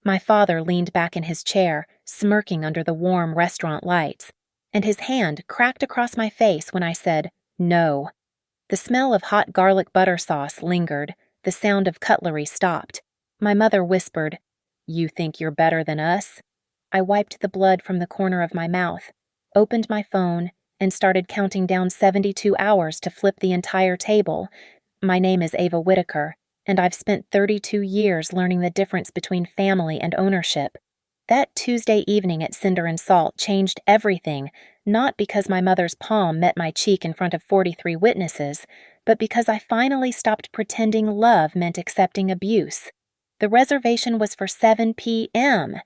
My father leaned back in his chair, smirking under the warm restaurant lights, and his hand cracked across my face when I said, "No." The smell of hot garlic butter sauce lingered, the sound of cutlery stopped. My mother whispered, "You think you're better than us?" I wiped the blood from the corner of my mouth, opened my phone, and started counting down 72 hours to flip the entire table. My name is Ava Whitaker, and I've spent 32 years learning the difference between family and ownership. That Tuesday evening at Cinder and Salt changed everything, not because my mother's palm met my cheek in front of 43 witnesses, but because I finally stopped pretending love meant accepting abuse. The reservation was for 7 p.m.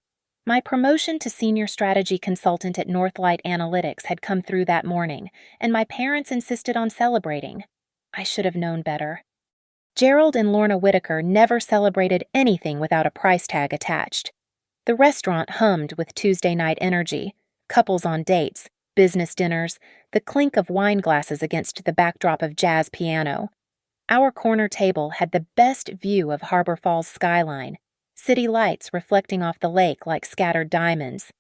My promotion to senior strategy consultant at Northlight Analytics had come through that morning, and my parents insisted on celebrating. I should have known better. Gerald and Lorna Whitaker never celebrated anything without a price tag attached. The restaurant hummed with Tuesday night energy, couples on dates, business dinners, the clink of wine glasses against the backdrop of jazz piano. Our corner table had the best view of Harbor Falls skyline, city lights reflecting off the lake like scattered diamonds.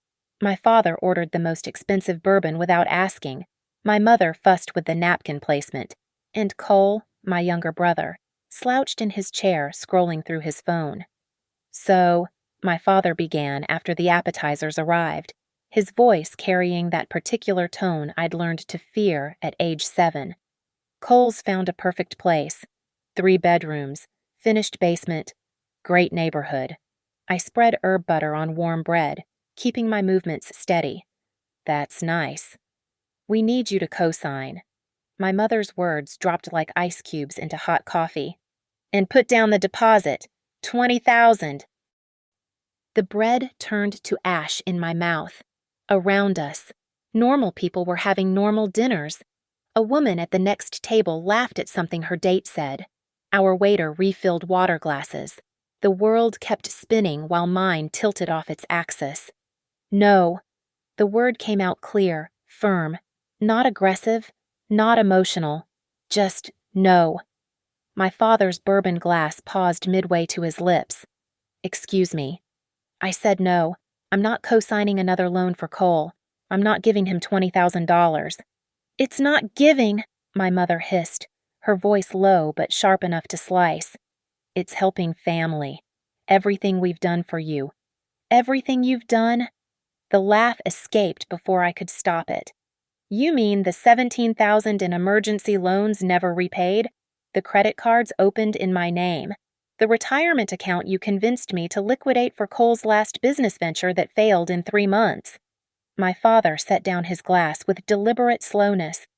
My father ordered the most expensive bourbon without asking. My mother fussed with the napkin placement. And Cole, my younger brother, slouched in his chair, scrolling through his phone. "So," my father began after the appetizers arrived, his voice carrying that particular tone I'd learned to fear at age 7. "Cole's found a perfect place. 3 bedrooms, finished basement, great neighborhood." I spread herb butter on warm bread, keeping my movements steady. "That's nice. We need you to co-sign." My mother's words dropped like ice cubes into hot coffee. "And put down the deposit, 20,000. The bread turned to ash in my mouth. Around us, normal people were having normal dinners. A woman at the next table laughed at something her date said. Our waiter refilled water glasses. The world kept spinning while mine tilted off its axis. "No." The word came out clear, firm, not aggressive, not emotional, just no. My father's bourbon glass paused midway to his lips. "Excuse me." I said no. I'm not co-signing another loan for Cole. I'm not giving him $20,000. "It's not giving," my mother hissed, her voice low but sharp enough to slice. "It's helping family. Everything we've done for you. Everything you've done." The laugh escaped before I could stop it. "You mean the $17,000 in emergency loans never repaid? The credit cards opened in my name. The retirement account you convinced me to liquidate for Cole's last business venture that failed in 3 months. My father set down his glass with deliberate slowness.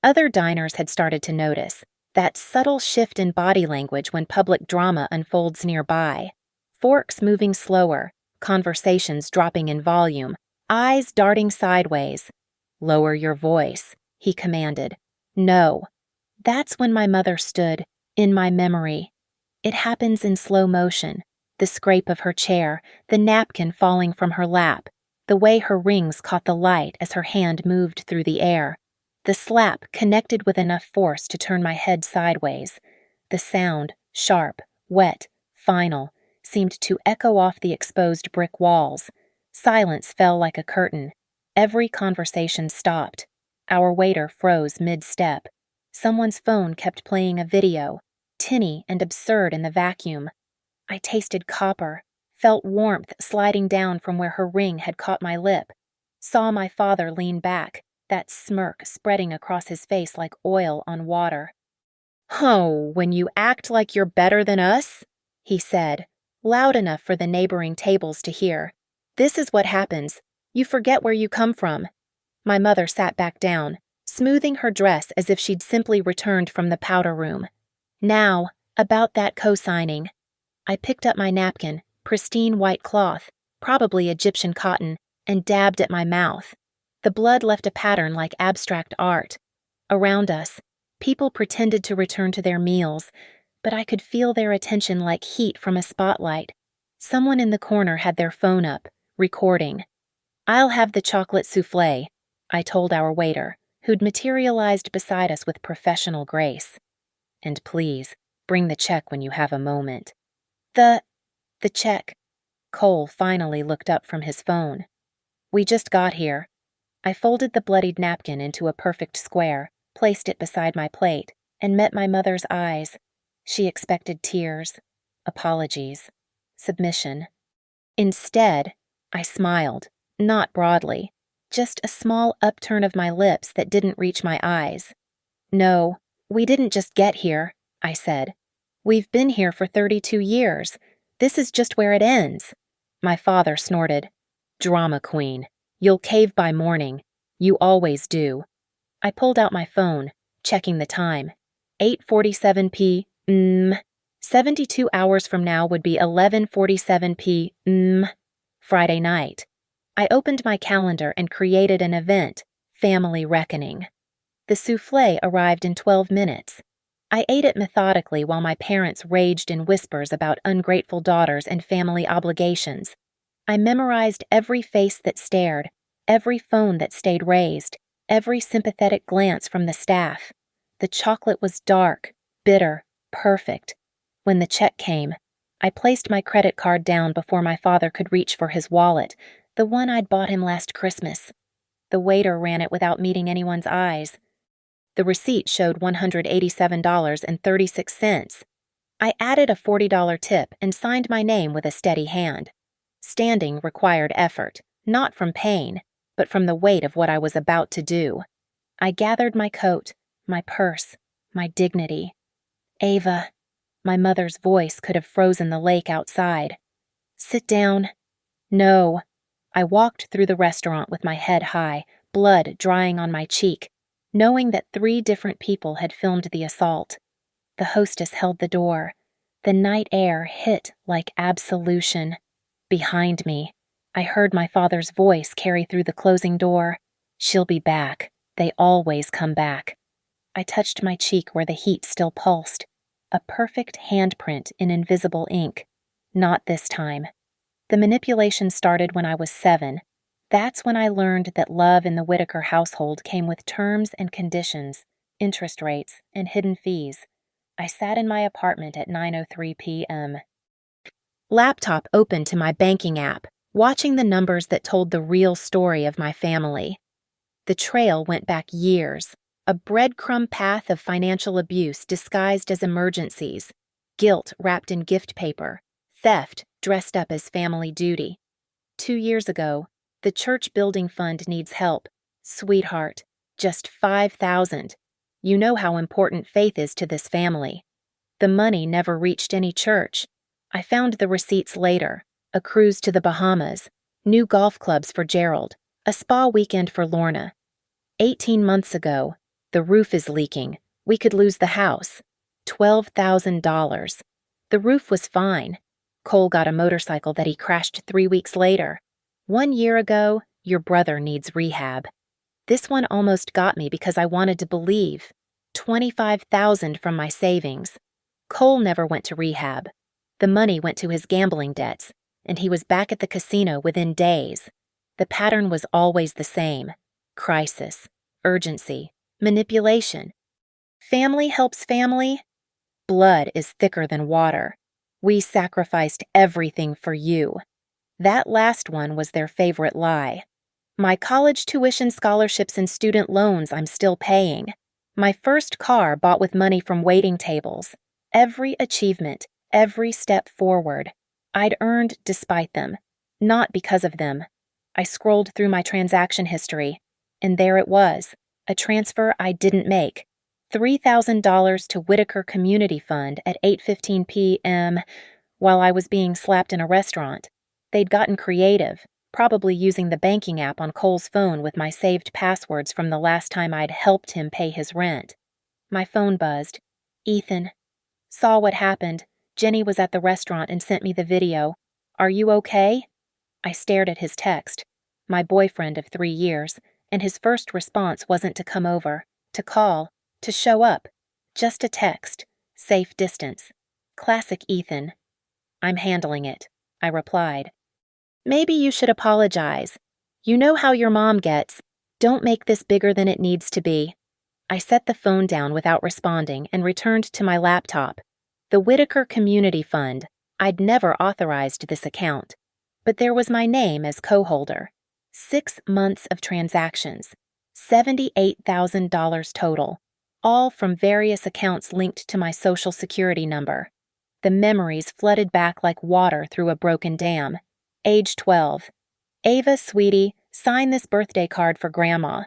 Other diners had started to notice that subtle shift in body language when public drama unfolds nearby. Forks moving slower, conversations dropping in volume, eyes darting sideways. "Lower your voice," he commanded. "No." That's when my mother stood, in my memory. It happens in slow motion, the scrape of her chair, the napkin falling from her lap, the way her rings caught the light as her hand moved through the air. The slap connected with enough force to turn my head sideways. The sound, sharp, wet, final, seemed to echo off the exposed brick walls. Silence fell like a curtain. Every conversation stopped. Our waiter froze mid-step. Someone's phone kept playing a video, tinny and absurd in the vacuum. I tasted copper, felt warmth sliding down from where her ring had caught my lip, saw my father lean back, that smirk spreading across his face like oil on water. "Oh, when you act like you're better than us," he said, loud enough for the neighboring tables to hear. "This is what happens. You forget where you come from." My mother sat back down, smoothing her dress as if she'd simply returned from the powder room. "Now, about that co-signing." I picked up my napkin, pristine white cloth, probably Egyptian cotton, and dabbed at my mouth. The blood left a pattern like abstract art. Around us, people pretended to return to their meals, but I could feel their attention like heat from a spotlight. Someone in the corner had their phone up, recording. "I'll have the chocolate soufflé," I told our waiter, who'd materialized beside us with professional grace. "And please, bring the check when you have a moment." The check. Cole finally looked up from his phone. "We just got here." I folded the bloodied napkin into a perfect square, placed it beside my plate, and met my mother's eyes. She expected tears, apologies, submission. Instead, I smiled, not broadly, just a small upturn of my lips that didn't reach my eyes. "No, we didn't just get here," I said. "We've been here for 32 years. This is just where it ends." My father snorted. "Drama queen. You'll cave by morning. You always do." I pulled out my phone, checking the time. 8:47 p.m. 72 hours from now would be 11:47 p.m. Friday night. I opened my calendar and created an event, Family Reckoning. The souffle arrived in 12 minutes. I ate it methodically while my parents raged in whispers about ungrateful daughters and family obligations. I memorized every face that stared, every phone that stayed raised, every sympathetic glance from the staff. The chocolate was dark, bitter, perfect. When the check came, I placed my credit card down before my father could reach for his wallet, the one I'd bought him last Christmas. The waiter ran it without meeting anyone's eyes. The receipt showed $187.36. I added a $40 tip and signed my name with a steady hand. Standing required effort, not from pain, but from the weight of what I was about to do. I gathered my coat, my purse, my dignity. "Ava," my mother's voice could have frozen the lake outside. "Sit down." "No." I walked through the restaurant with my head high, blood drying on my cheek, knowing that 3 different people had filmed the assault. The hostess held the door. The night air hit like absolution. Behind me, I heard my father's voice carry through the closing door. "She'll be back. They always come back." I touched my cheek where the heat still pulsed. A perfect handprint in invisible ink. Not this time. The manipulation started when I was 7. That's when I learned that love in the Whitaker household came with terms and conditions, interest rates, and hidden fees. I sat in my apartment at 9:03 p.m. Laptop open to my banking app, watching the numbers that told the real story of my family. The trail went back years, a breadcrumb path of financial abuse disguised as emergencies, guilt wrapped in gift paper, theft dressed up as family duty. 2 years ago, the church building fund needs help. Sweetheart, just $5,000. You know how important faith is to this family. The money never reached any church. I found the receipts later: a cruise to the Bahamas, new golf clubs for Gerald, a spa weekend for Lorna. 18 months ago, the roof is leaking. We could lose the house. $12,000. The roof was fine. Cole got a motorcycle that he crashed 3 weeks later. 1 year ago, your brother needs rehab. This one almost got me because I wanted to believe. $25,000 from my savings. Cole never went to rehab. The money went to his gambling debts, and he was back at the casino within days. The pattern was always the same: crisis, urgency, manipulation. Family helps family. Blood is thicker than water. We sacrificed everything for you. That last one was their favorite lie. My college tuition scholarships and student loans I'm still paying. My first car bought with money from waiting tables. Every achievement, every step forward, I'd earned despite them, not because of them. I scrolled through my transaction history, and there it was, a transfer I didn't make. $3,000 to Whitaker Community Fund at 8:15 p.m. while I was being slapped in a restaurant. They'd gotten creative, probably using the banking app on Cole's phone with my saved passwords from the last time I'd helped him pay his rent. My phone buzzed. "Ethan." "Saw what happened. Jenny was at the restaurant and sent me the video. Are you okay?" I stared at his text, my boyfriend of 3 years, and his first response wasn't to come over, to call, to show up. Just a text. Safe distance. Classic Ethan. "I'm handling it," I replied. "Maybe you should apologize. You know how your mom gets. Don't make this bigger than it needs to be." I set the phone down without responding and returned to my laptop. The Whitaker Community Fund. I'd never authorized this account. But there was my name as co-holder. 6 months of transactions, $78,000 total, all from various accounts linked to my Social Security number. The memories flooded back like water through a broken dam. Age 12. Ava, sweetie, sign this birthday card for Grandma.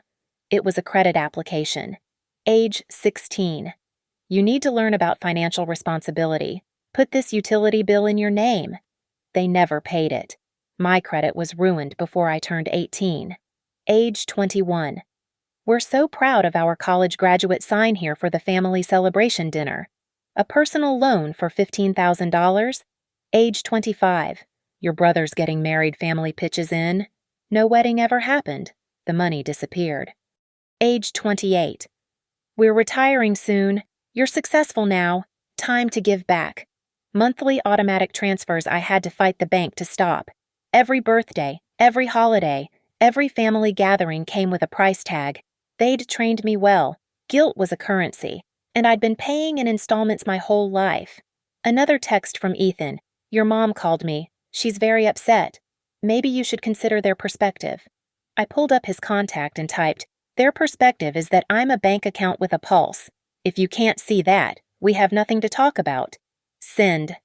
It was a credit application. Age 16. You need to learn about financial responsibility. Put this utility bill in your name. They never paid it. My credit was ruined before I turned 18. Age 21. We're so proud of our college graduate sign here for the family celebration dinner. A personal loan for $15,000. Age 25. Your brother's getting married family pitches in. No wedding ever happened. The money disappeared. Age 28. We're retiring soon. You're successful now. Time to give back. Monthly automatic transfers I had to fight the bank to stop. Every birthday, every holiday, every family gathering came with a price tag. They'd trained me well. Guilt was a currency, and I'd been paying in installments my whole life. Another text from Ethan. Your mom called me. She's very upset. Maybe you should consider their perspective. I pulled up his contact and typed, their perspective is that I'm a bank account with a pulse. If you can't see that, we have nothing to talk about. Send.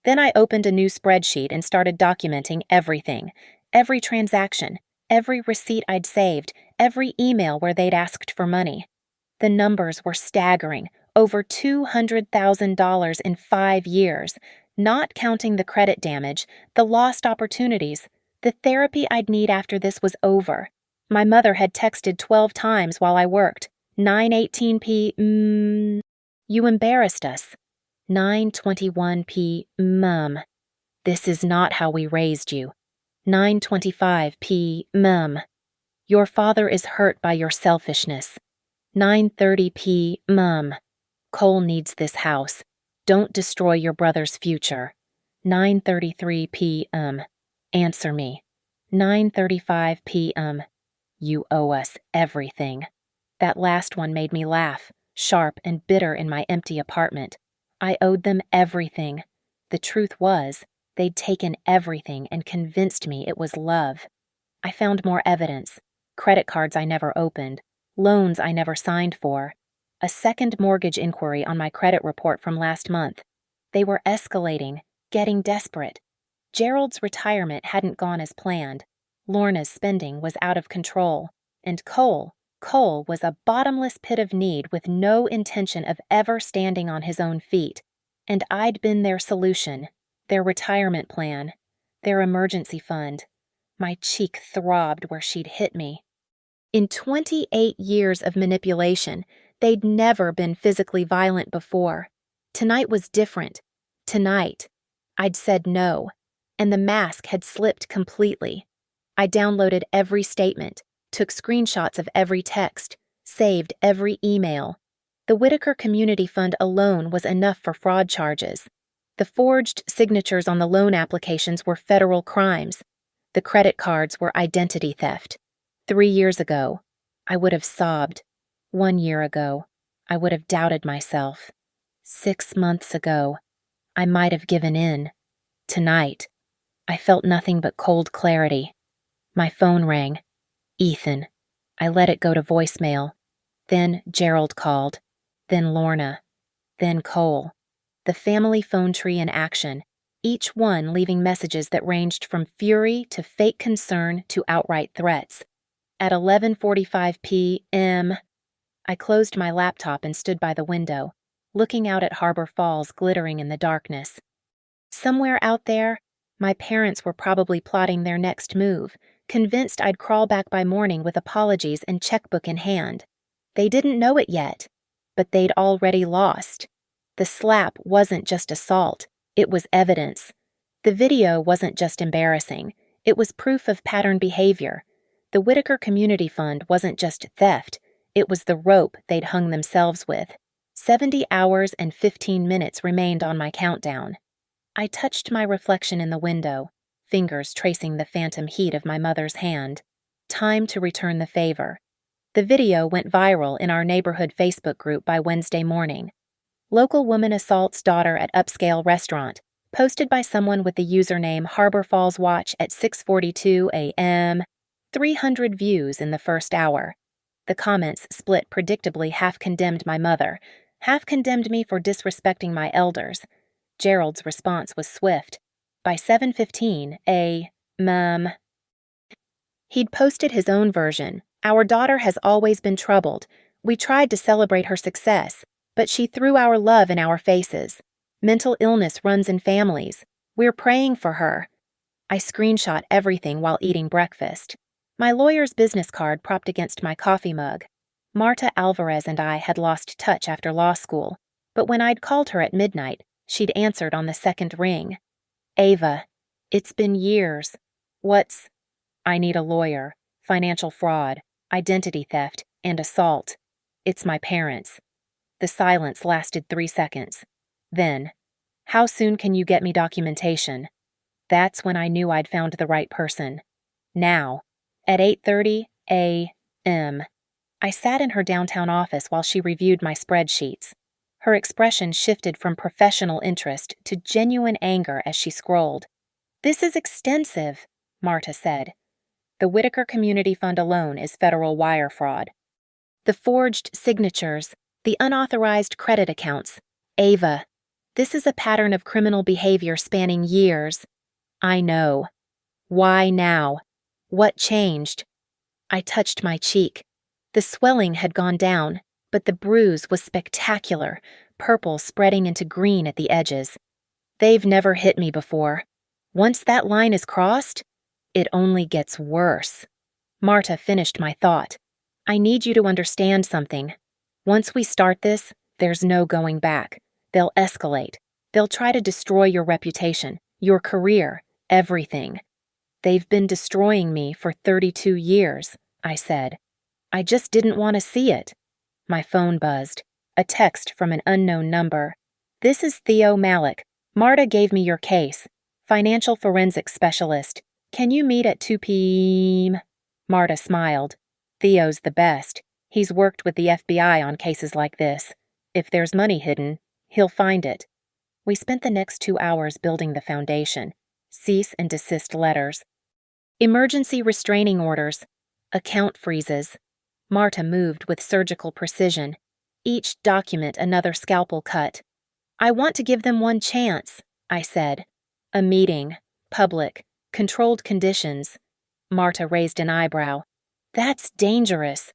Then I opened a new spreadsheet and started documenting everything. Every transaction, every receipt I'd saved, every email where they'd asked for money. The numbers were staggering, over $200,000 in 5 years, not counting the credit damage, the lost opportunities, the therapy I'd need after this was over. My mother had texted 12 times while I worked. 9:18 p.m. You embarrassed us. 9:21 p.m. This is not how we raised you. 9:25 p.m. Your father is hurt by your selfishness. 9:30 p.m. Cole needs this house. Don't destroy your brother's future. 9:33 p.m. Answer me. 9:35 p.m. You owe us everything. That last one made me laugh, sharp and bitter in my empty apartment. I owed them everything. The truth was, they'd taken everything and convinced me it was love. I found more evidence. Credit cards I never opened. Loans I never signed for. A second mortgage inquiry on my credit report from last month. They were escalating, getting desperate. Gerald's retirement hadn't gone as planned. Lorna's spending was out of control. And Cole was a bottomless pit of need with no intention of ever standing on his own feet. And I'd been their solution, their retirement plan, their emergency fund. My cheek throbbed where she'd hit me. In 28 years of manipulation, they'd never been physically violent before. Tonight was different. Tonight, I'd said no, and the mask had slipped completely. I downloaded every statement, took screenshots of every text, saved every email. The Whitaker Community Fund alone was enough for fraud charges. The forged signatures on the loan applications were federal crimes. The credit cards were identity theft. 3 years ago, I would have sobbed. 1 year ago, I would have doubted myself. 6 months ago, I might have given in. Tonight, I felt nothing but cold clarity. My phone rang. Ethan. I let it go to voicemail. Then Gerald called. Then Lorna. Then Cole. The family phone tree in action, each one leaving messages that ranged from fury to fake concern to outright threats. At 11:45 p.m., I closed my laptop and stood by the window, looking out at Harbor Falls glittering in the darkness. Somewhere out there, my parents were probably plotting their next move, convinced I'd crawl back by morning with apologies and checkbook in hand. They didn't know it yet, but they'd already lost. The slap wasn't just assault, it was evidence. The video wasn't just embarrassing, it was proof of pattern behavior. The Whitaker Community Fund wasn't just theft, it was the rope they'd hung themselves with. 70 hours and 15 minutes remained on my countdown. I touched my reflection in the window, fingers tracing the phantom heat of my mother's hand. Time to return the favor. The video went viral in our neighborhood Facebook group by Wednesday morning. Local woman assaults daughter at upscale restaurant. Posted by someone with the username Harbor Falls Watch at 6:42 a.m. 300 views in the first hour. The comments split predictably half condemned my mother, half condemned me for disrespecting my elders. Gerald's response was swift. By 7:15 a.m. He'd posted his own version. Our daughter has always been troubled. We tried to celebrate her success, but she threw our love in our faces. Mental illness runs in families. We're praying for her. I screenshot everything while eating breakfast. My lawyer's business card propped against my coffee mug. Marta Alvarez and I had lost touch after law school, but when I'd called her at midnight, she'd answered on the second ring. Ava, it's been years. I need a lawyer, financial fraud, identity theft, and assault. It's my parents. The silence lasted 3 seconds. Then, how soon can you get me documentation? That's when I knew I'd found the right person. Now, at 8:30 a.m., I sat in her downtown office while she reviewed my spreadsheets. Her expression shifted from professional interest to genuine anger as she scrolled. This is extensive, Marta said. The Whitaker Community Fund alone is federal wire fraud. The forged signatures, the unauthorized credit accounts. Ava, this is a pattern of criminal behavior spanning years. I know. Why now? What changed? I touched my cheek. The swelling had gone down, but the bruise was spectacular, purple spreading into green at the edges. They've never hit me before. Once that line is crossed, it only gets worse. Marta finished my thought. I need you to understand something. Once we start this, there's no going back. They'll escalate. They'll try to destroy your reputation, your career, everything. They've been destroying me for 32 years, I said. I just didn't want to see it. My phone buzzed. A text from an unknown number. This is Theo Malik. Marta gave me your case. Financial forensics specialist. Can you meet at 2 p.m.? Marta smiled. Theo's the best. He's worked with the FBI on cases like this. If there's money hidden, he'll find it. We spent the next 2 hours building the foundation. Cease and desist letters. Emergency restraining orders. Account freezes. Marta moved with surgical precision. Each document another scalpel cut. I want to give them one chance, I said. A meeting. Public. Controlled conditions. Marta raised an eyebrow. That's dangerous.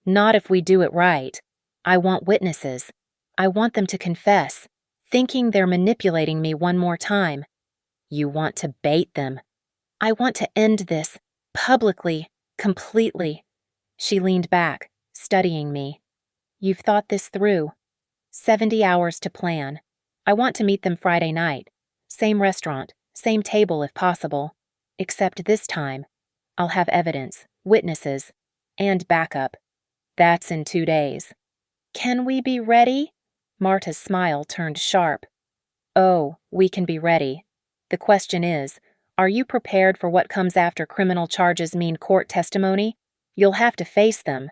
Not if we do it right. I want witnesses. I want them to confess, thinking they're manipulating me one more time. You want to bait them. I want to end this, publicly, completely. She leaned back, studying me. You've thought this through. 70 hours to plan. I want to meet them Friday night. Same restaurant, same table if possible. Except this time, I'll have evidence, witnesses, and backup. That's in 2 days. Can we be ready? Marta's smile turned sharp. Oh, we can be ready. The question is, are you prepared for what comes after criminal charges mean court testimony? You'll have to face them.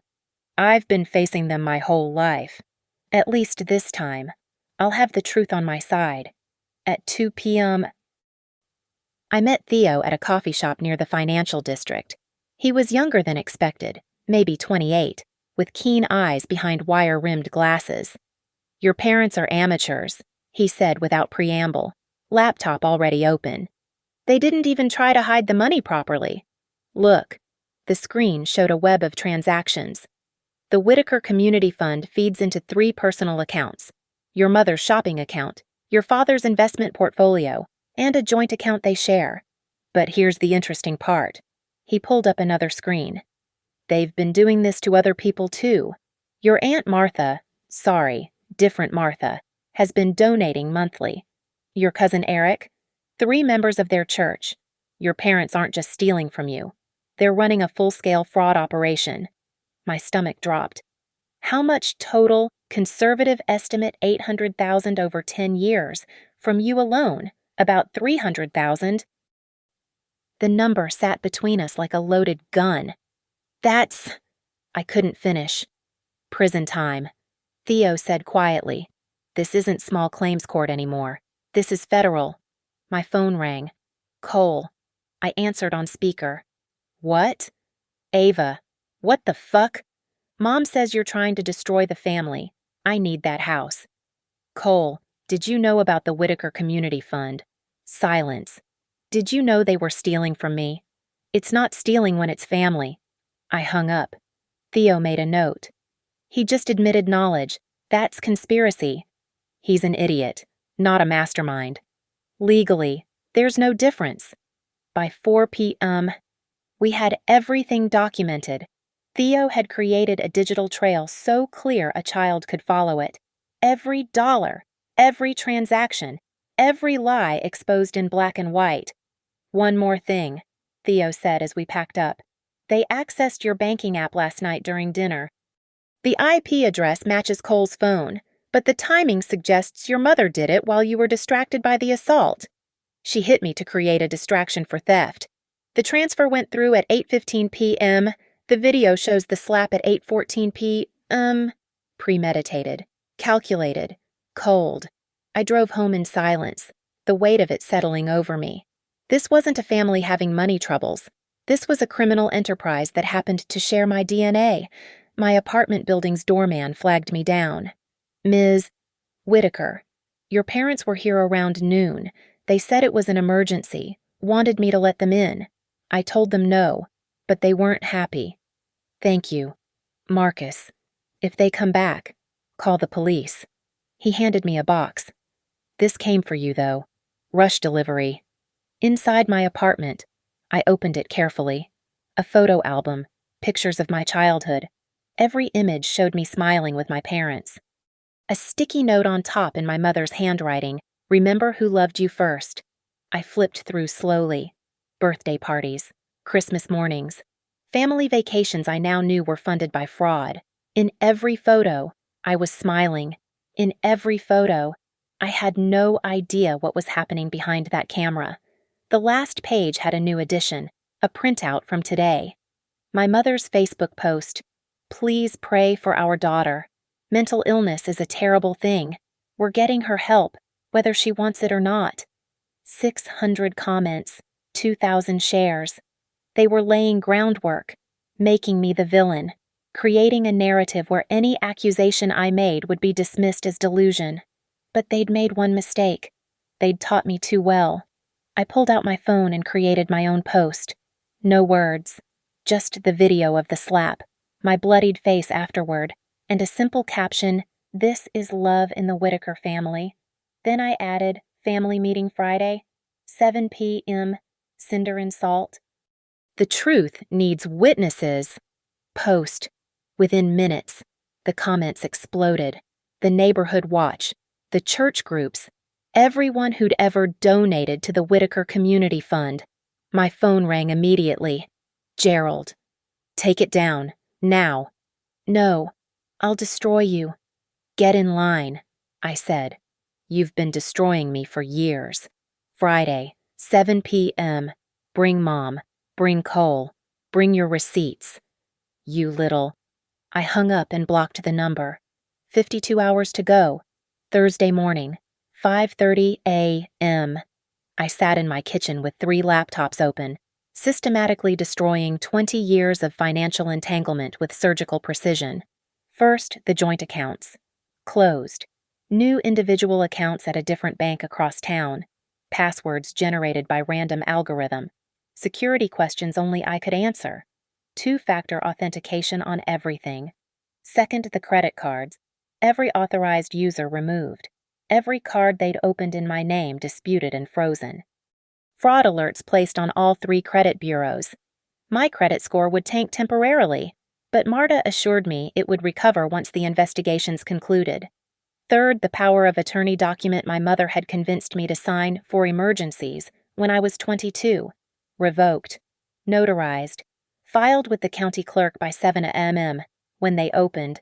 I've been facing them my whole life. At least this time. I'll have the truth on my side. At 2 p.m. I met Theo at a coffee shop near the financial district. He was younger than expected, maybe 28, with keen eyes behind wire-rimmed glasses. Your parents are amateurs, he said without preamble, laptop already open. They didn't even try to hide the money properly. Look, the screen showed a web of transactions. The Whitaker Community Fund feeds into 3 personal accounts. Your mother's shopping account, your father's investment portfolio, and a joint account they share. But here's the interesting part. He pulled up another screen. They've been doing this to other people too. Your Aunt Martha, different Martha, has been donating monthly. Your cousin Eric, 3 members of their church. Your parents aren't just stealing from you. They're running a full-scale fraud operation. My stomach dropped. How much total, conservative estimate 800,000 over 10 years, from you alone? About 300,000. The number sat between us like a loaded gun. I couldn't finish. Prison time. Theo said quietly. This isn't small claims court anymore. This is federal. My phone rang. Cole. I answered on speaker. What? Ava. What the fuck? Mom says you're trying to destroy the family. I need that house. Cole, did you know about the Whitaker Community Fund? Silence. Did you know they were stealing from me? It's not stealing when it's family. I hung up. Theo made a note. He just admitted knowledge. That's conspiracy. He's an idiot, not a mastermind. Legally, there's no difference. By 4 p.m., we had everything documented. Theo had created a digital trail so clear a child could follow it. Every dollar, every transaction, every lie exposed in black and white. One more thing, Theo said as we packed up. They accessed your banking app last night during dinner. The IP address matches Cole's phone, but the timing suggests your mother did it while you were distracted by the assault. She hit me to create a distraction for theft. The transfer went through at 8:15 p.m. The video shows the slap at 8:14 p.m. Premeditated, calculated, cold. I drove home in silence, the weight of it settling over me. This wasn't a family having money troubles. This was a criminal enterprise that happened to share my DNA. My apartment building's doorman flagged me down. Ms. Whitaker, your parents were here around noon. They said it was an emergency, wanted me to let them in. I told them no, but they weren't happy. Thank you. Marcus. If they come back, call the police. He handed me a box. This came for you, though. Rush delivery. Inside my apartment, I opened it carefully. A photo album, pictures of my childhood. Every image showed me smiling with my parents. A sticky note on top in my mother's handwriting, remember who loved you first. I flipped through slowly. Birthday parties, Christmas mornings, family vacations I now knew were funded by fraud. In every photo, I was smiling. In every photo, I had no idea what was happening behind that camera. The last page had a new addition, a printout from today. My mother's Facebook post, "Please pray for our daughter. Mental illness is a terrible thing. We're getting her help, whether she wants it or not." 600 comments, 2,000 shares. They were laying groundwork, making me the villain, creating a narrative where any accusation I made would be dismissed as delusion. But they'd made one mistake. They'd taught me too well. I pulled out my phone and created my own post. No words, just the video of the slap, my bloodied face afterward, and a simple caption, "This is love in the Whitaker family." Then I added, "Family meeting Friday, 7 p.m., cinder and salt." The truth needs witnesses. Post. Within minutes, the comments exploded. The neighborhood watch, the church groups, everyone who'd ever donated to the Whitaker Community Fund. My phone rang immediately. Gerald. "Take it down. Now." "No. I'll destroy you." "Get in line," I said. "You've been destroying me for years. Friday, 7 p.m. Bring Mom. Bring Cole. Bring your receipts. You little..." I hung up and blocked the number. 52 hours to go. Thursday morning, 5:30 a.m. I sat in my kitchen with 3 laptops open, systematically destroying 20 years of financial entanglement with surgical precision. First, the joint accounts. Closed. New individual accounts at a different bank across town. Passwords generated by random algorithm. Security questions only I could answer. 2-factor authentication on everything. Second, the credit cards. Every authorized user removed. Every card they'd opened in my name disputed and frozen. Fraud alerts placed on all 3 credit bureaus. My credit score would tank temporarily, but Marta assured me it would recover once the investigations concluded. Third, the power of attorney document my mother had convinced me to sign for emergencies when I was 22. Revoked. Notarized. Filed with the county clerk by 7 a.m. When they opened,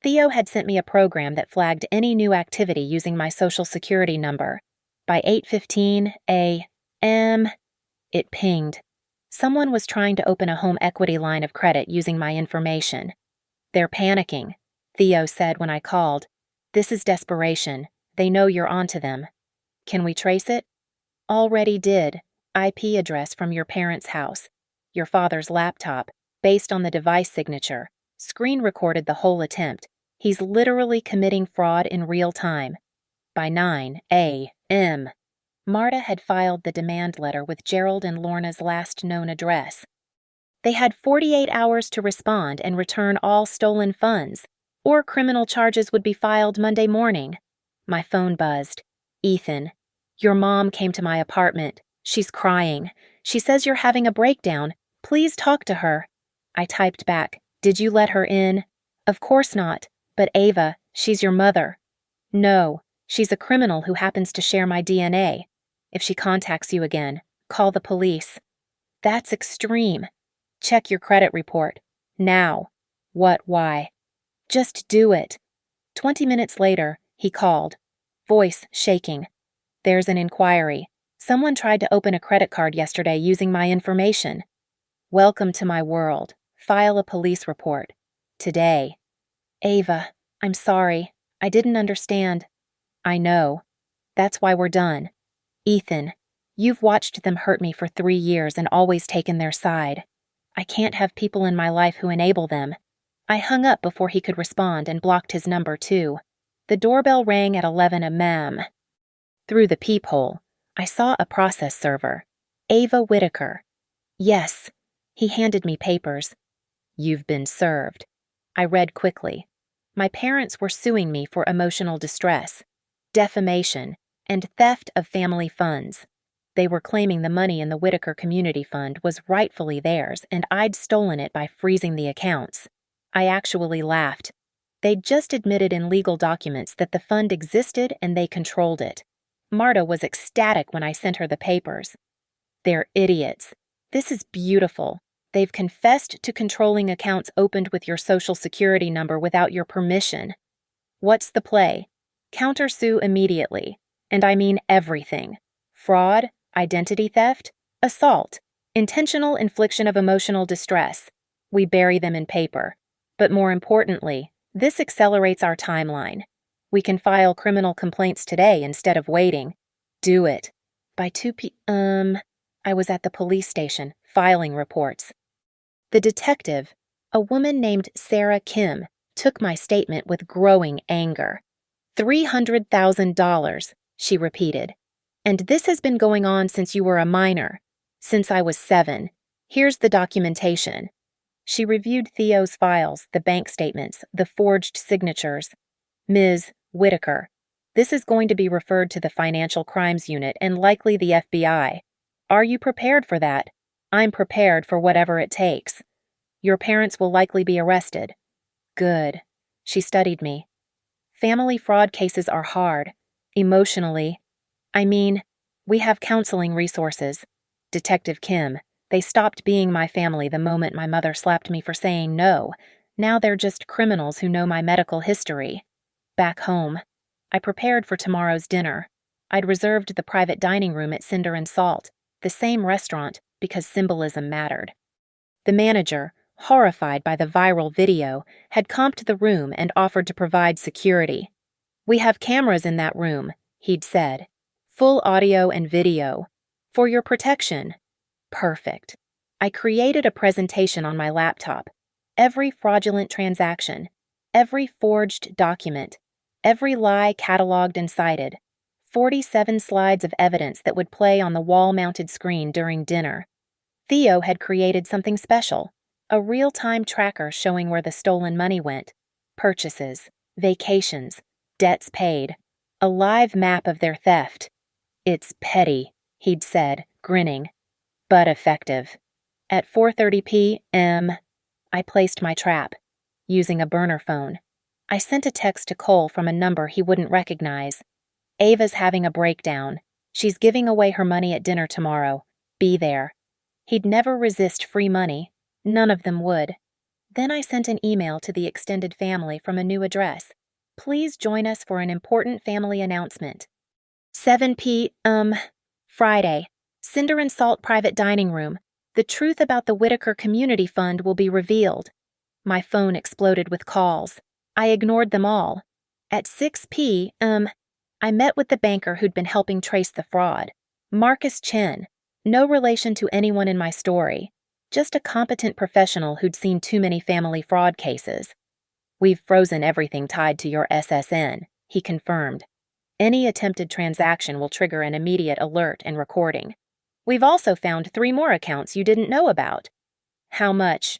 Theo had sent me a program that flagged any new activity using my social security number. By 8:15 a.m., it pinged. Someone was trying to open a home equity line of credit using my information. "They're panicking," Theo said when I called. "This is desperation. They know you're onto them." "Can we trace it?" Already did. IP address from your parents' house. Your father's laptop, based on the device signature. Screen recorded the whole attempt. He's literally committing fraud in real time. By 9 a.m. Marta had filed the demand letter with Gerald and Lorna's last known address. They had 48 hours to respond and return all stolen funds, or criminal charges would be filed Monday morning. My phone buzzed. Ethan, your mom came to my apartment. She's crying. She says you're having a breakdown. Please talk to her. I typed back, did you let her in? Of course not, but Ava, she's your mother. No, she's a criminal who happens to share my DNA. If she contacts you again, call the police. That's extreme. Check your credit report. Now. What, why? Just do it. 20 minutes later, he called. Voice shaking. There's an inquiry. Someone tried to open a credit card yesterday using my information. Welcome to my world. File a police report. Today. Ava, I'm sorry. I didn't understand. I know. That's why we're done. Ethan, you've watched them hurt me for 3 years and always taken their side. I can't have people in my life who enable them. I hung up before he could respond and blocked his number too. The doorbell rang at 11 a.m. Through the peephole, I saw a process server. Ava Whitaker. Yes. He handed me papers. You've been served. I read quickly. My parents were suing me for emotional distress, defamation, and theft of family funds. They were claiming the money in the Whitaker Community Fund was rightfully theirs, and I'd stolen it by freezing the accounts. I actually laughed. They'd just admitted in legal documents that the fund existed and they controlled it. Marta was ecstatic when I sent her the papers. They're idiots. This is beautiful. They've confessed to controlling accounts opened with your social security number without your permission. What's the play? Countersue immediately. And I mean everything. Fraud, identity theft, assault, intentional infliction of emotional distress. We bury them in paper. But more importantly, this accelerates our timeline. We can file criminal complaints today instead of waiting. Do it. By 2 p.m., I was at the police station, filing reports. The detective, a woman named Sarah Kim, took my statement with growing anger. $300,000, she repeated. And this has been going on since you were a minor. Since I was 7. Here's the documentation. She reviewed Theo's files, the bank statements, the forged signatures. Ms. Whitaker, this is going to be referred to the Financial Crimes Unit and likely the FBI. Are you prepared for that? I'm prepared for whatever it takes. Your parents will likely be arrested. Good. She studied me. Family fraud cases are hard. Emotionally. I mean, we have counseling resources. Detective Kim, they stopped being my family the moment my mother slapped me for saying no. Now they're just criminals who know my medical history. Back home, I prepared for tomorrow's dinner. I'd reserved the private dining room at Cinder and Salt, the same restaurant, because symbolism mattered. The manager, horrified by the viral video, had comped the room and offered to provide security. We have cameras in that room, he'd said. Full audio and video. For your protection. Perfect. I created a presentation on my laptop. Every fraudulent transaction. Every forged document. Every lie cataloged and cited. 47 slides of evidence that would play on the wall-mounted screen during dinner. Theo had created something special. A real-time tracker showing where the stolen money went. Purchases. Vacations. Debts paid. A live map of their theft. It's petty, he'd said, grinning, but effective. At 4:30 p.m., I placed my trap, using a burner phone. I sent a text to Cole from a number he wouldn't recognize. Ava's having a breakdown. She's giving away her money at dinner tomorrow. Be there. He'd never resist free money. None of them would. Then I sent an email to the extended family from a new address. Please join us for an important family announcement. 7 p.m. Friday. Cinder and Salt private dining room. The truth about the Whitaker Community Fund will be revealed. My phone exploded with calls. I ignored them all. At 6 p.m., I met with the banker who'd been helping trace the fraud. Marcus Chin. No relation to anyone in my story. Just a competent professional who'd seen too many family fraud cases. We've frozen everything tied to your SSN, he confirmed. Any attempted transaction will trigger an immediate alert and recording. We've also found 3 more accounts you didn't know about. How much?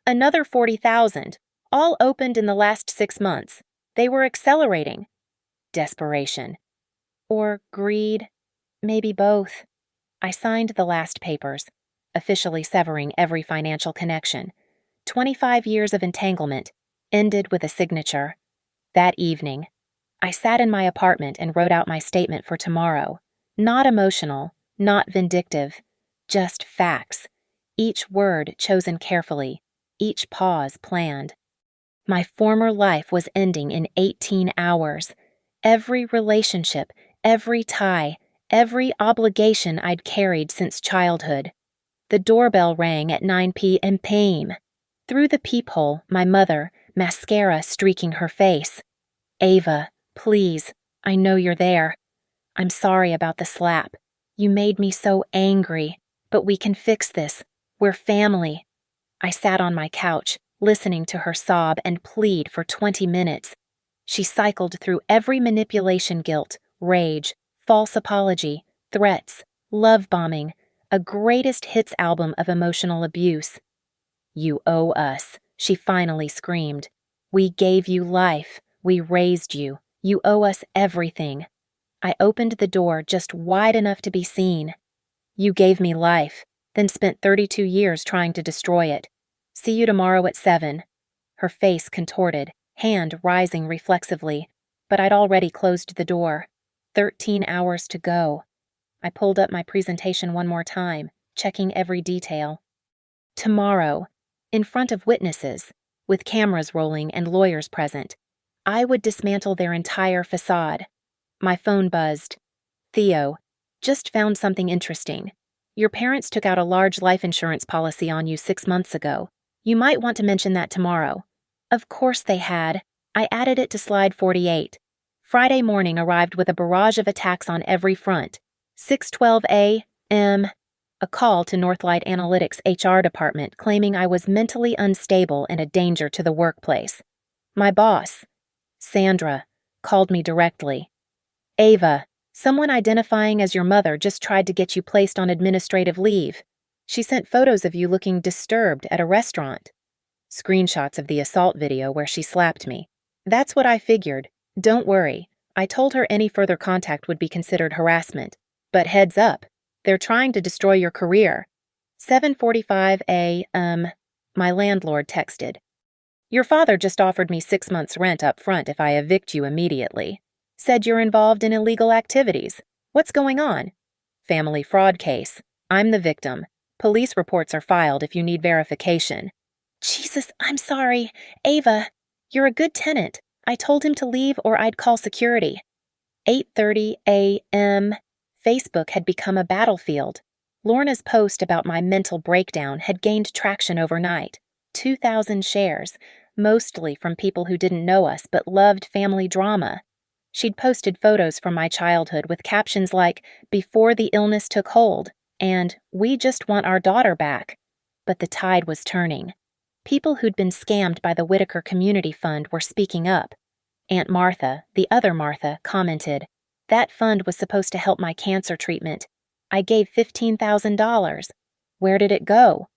Another 40,000, all opened in the last 6 months. They were accelerating. Desperation. Or greed. Maybe both. I signed the last papers, officially severing every financial connection. 25 years of entanglement ended with a signature. That evening, I sat in my apartment and wrote out my statement for tomorrow. Not emotional, not vindictive, just facts. Each word chosen carefully, each pause planned. My former life was ending in 18 hours. Every relationship, every tie, every obligation I'd carried since childhood. The doorbell rang at 9 p.m. Through the peephole, my mother, mascara streaking her face. Ava, please, I know you're there. I'm sorry about the slap. You made me so angry, but we can fix this. We're family. I sat on my couch, listening to her sob and plead for 20 minutes. She cycled through every manipulation guilt, rage, false apology, threats, love bombing, a greatest hits album of emotional abuse. You owe us, she finally screamed. We gave you life. We raised you. You owe us everything. I opened the door just wide enough to be seen. You gave me life, then spent 32 years trying to destroy it. See you tomorrow at 7. Her face contorted, hand rising reflexively, but I'd already closed the door. 13 hours to go. I pulled up my presentation one more time, checking every detail. Tomorrow, in front of witnesses, with cameras rolling and lawyers present, I would dismantle their entire facade. My phone buzzed. Theo, just found something interesting. Your parents took out a large life insurance policy on you 6 months ago. You might want to mention that tomorrow. Of course they had. I added it to slide 48. Friday morning arrived with a barrage of attacks on every front. 6:12 a.m. A call to Northlight Analytics HR department claiming I was mentally unstable and a danger to the workplace. My boss, Sandra, called me directly. Ava, someone identifying as your mother just tried to get you placed on administrative leave. She sent photos of you looking disturbed at a restaurant. Screenshots of the assault video where she slapped me. That's what I figured. Don't worry. I told her any further contact would be considered harassment. But heads up, they're trying to destroy your career. 7:45 a.m. My landlord texted. Your father just offered me 6 months' rent up front if I evict you immediately. Said you're involved in illegal activities. What's going on? Family fraud case. I'm the victim. Police reports are filed if you need verification. Jesus, I'm sorry. Ava, you're a good tenant. I told him to leave or I'd call security. 8:30 a.m. Facebook had become a battlefield. Lorna's post about my mental breakdown had gained traction overnight. 2,000 shares, mostly from people who didn't know us but loved family drama. She'd posted photos from my childhood with captions like, "Before the illness took hold," and "We just want our daughter back." But the tide was turning. People who'd been scammed by the Whitaker Community Fund were speaking up. Aunt Martha, the other Martha, commented, "That fund was supposed to help my cancer treatment. I gave $15,000. Where did it go?"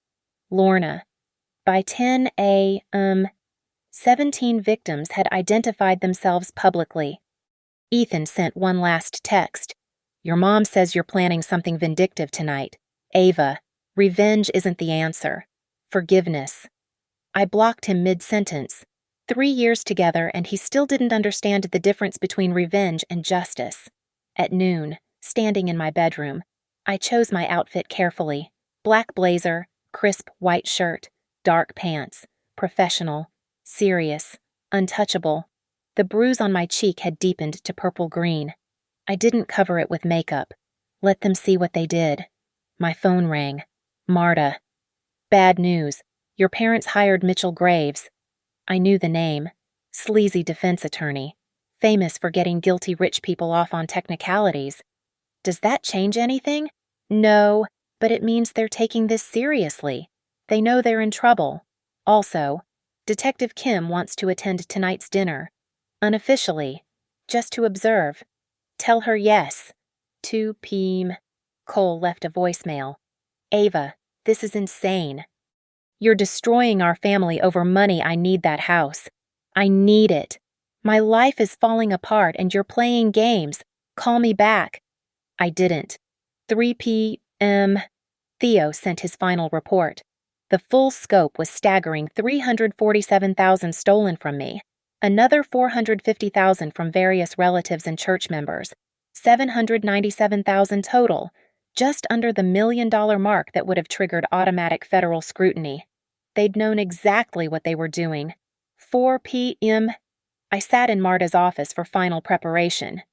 Lorna. By 10 a.m., 17 victims had identified themselves publicly. Ethan sent one last text. Your mom says you're planning something vindictive tonight. Ava, revenge isn't the answer. Forgiveness. I blocked him mid-sentence. 3 years together and he still didn't understand the difference between revenge and justice. At noon, standing in my bedroom, I chose my outfit carefully. Black blazer, crisp white shirt, dark pants, professional, serious, untouchable. The bruise on my cheek had deepened to purple-green. I didn't cover it with makeup. Let them see what they did. My phone rang. Marta. Bad news. Your parents hired Mitchell Graves. I knew the name. Sleazy defense attorney. Famous for getting guilty rich people off on technicalities. Does that change anything? No, but it means they're taking this seriously. They know they're in trouble. Also, Detective Kim wants to attend tonight's dinner. Unofficially. Just to observe. Tell her yes. 2 p.m. Cole left a voicemail. Ava, this is insane. You're destroying our family over money. I need that house. I need it. My life is falling apart and you're playing games. Call me back. I didn't. 3 p.m. Theo sent his final report. The full scope was staggering. 347,000 stolen from me. Another 450,000 from various relatives and church members. 797,000 total. Just under the $1 million mark that would have triggered automatic federal scrutiny. They'd known exactly what they were doing. 4 p.m. I sat in Marta's office for final preparation.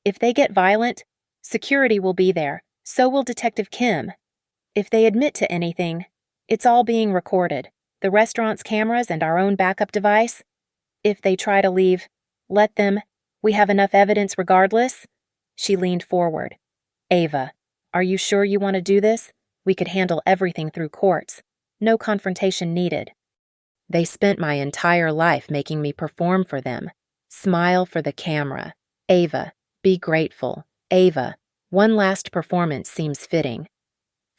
If they get violent, security will be there, so will Detective Kim. If they admit to anything, it's all being recorded, the restaurant's cameras and our own backup device. If they try to leave, let them. We have enough evidence regardless. She leaned forward. Ava, are you sure you want to do this? We could handle everything through courts. No confrontation needed. They spent my entire life making me perform for them. Smile for the camera. Ava, be grateful. Ava, one last performance seems fitting.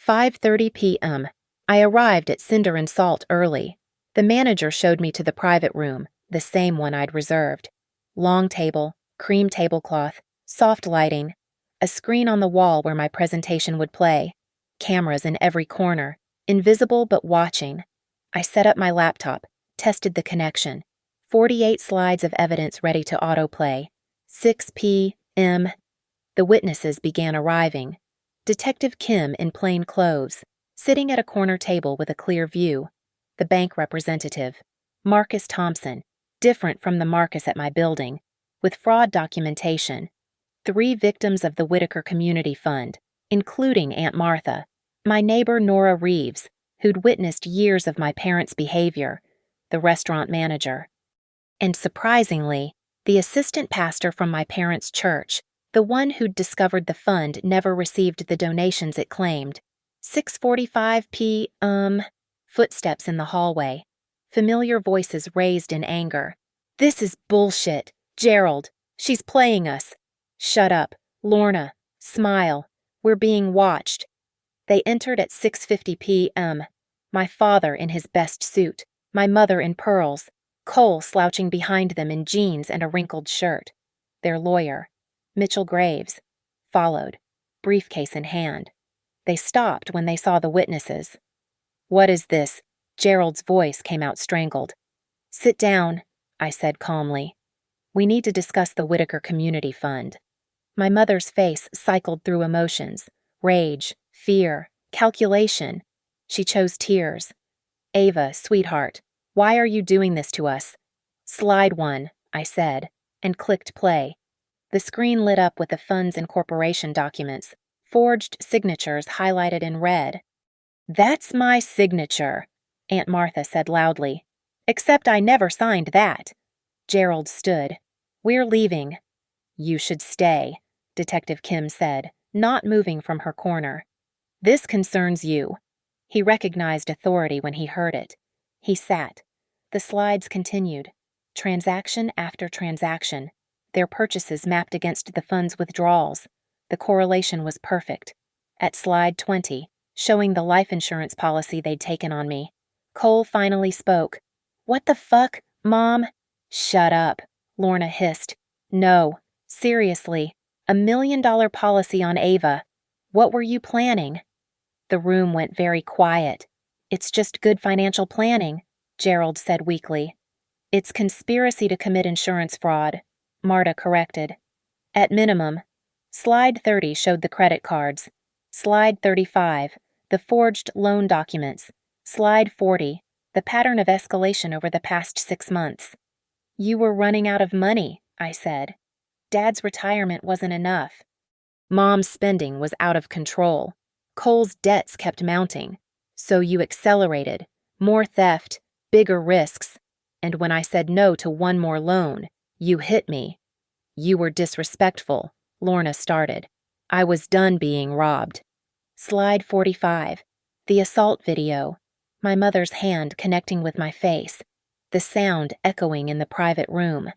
5:30 p.m. I arrived at Cinder and Salt early. The manager showed me to the private room, the same one I'd reserved. Long table, cream tablecloth, soft lighting, a screen on the wall where my presentation would play, cameras in every corner, invisible but watching. I set up my laptop, tested the connection. 48 slides of evidence ready to autoplay. 6 p.m. The witnesses began arriving. Detective Kim in plain clothes, sitting at a corner table with a clear view. The bank representative, Marcus Thompson, different from the Marcus at my building, with fraud documentation. 3 victims of the Whitaker Community Fund, including Aunt Martha, my neighbor Nora Reeves, who'd witnessed years of my parents' behavior, the restaurant manager. And surprisingly, the assistant pastor from my parents' church, the one who'd discovered the fund never received the donations it claimed. 6:45 p.m. Footsteps in the hallway. Familiar voices raised in anger. This is bullshit. Gerald, she's playing us. Shut up. Lorna, smile. We're being watched. They entered at 6:50 p.m. My father in his best suit, my mother in pearls, Cole slouching behind them in jeans and a wrinkled shirt. Their lawyer, Mitchell Graves, followed, briefcase in hand. They stopped when they saw the witnesses. What is this? Gerald's voice came out strangled. Sit down, I said calmly. We need to discuss the Whitaker Community Fund. My mother's face cycled through emotions, rage, fear, calculation. She chose tears. Ava, sweetheart, why are you doing this to us? Slide 1, I said, and clicked play. The screen lit up with the fund's incorporation documents, forged signatures highlighted in red. That's my signature, Aunt Martha said loudly. Except I never signed that. Gerald stood. We're leaving. You should stay, Detective Kim said, not moving from her corner. This concerns you. He recognized authority when he heard it. He sat. The slides continued. Transaction after transaction. Their purchases mapped against the fund's withdrawals. The correlation was perfect. At slide 20, showing the life insurance policy they'd taken on me, Cole finally spoke. What the fuck, Mom? Shut up, Lorna hissed. No, seriously, $1 million policy on Ava. What were you planning? The room went very quiet. It's just good financial planning, Gerald said weakly. It's conspiracy to commit insurance fraud, Marta corrected. At minimum. Slide 30 showed the credit cards. Slide 35, the forged loan documents. Slide 40, the pattern of escalation over the past 6 months. You were running out of money, I said. Dad's retirement wasn't enough. Mom's spending was out of control. Cole's debts kept mounting. So you accelerated. More theft, bigger risks. And when I said no to one more loan, you hit me. You were disrespectful, Lorna started. I was done being robbed. Slide 45. The assault video. My mother's hand connecting with my face. The sound echoing in the private room.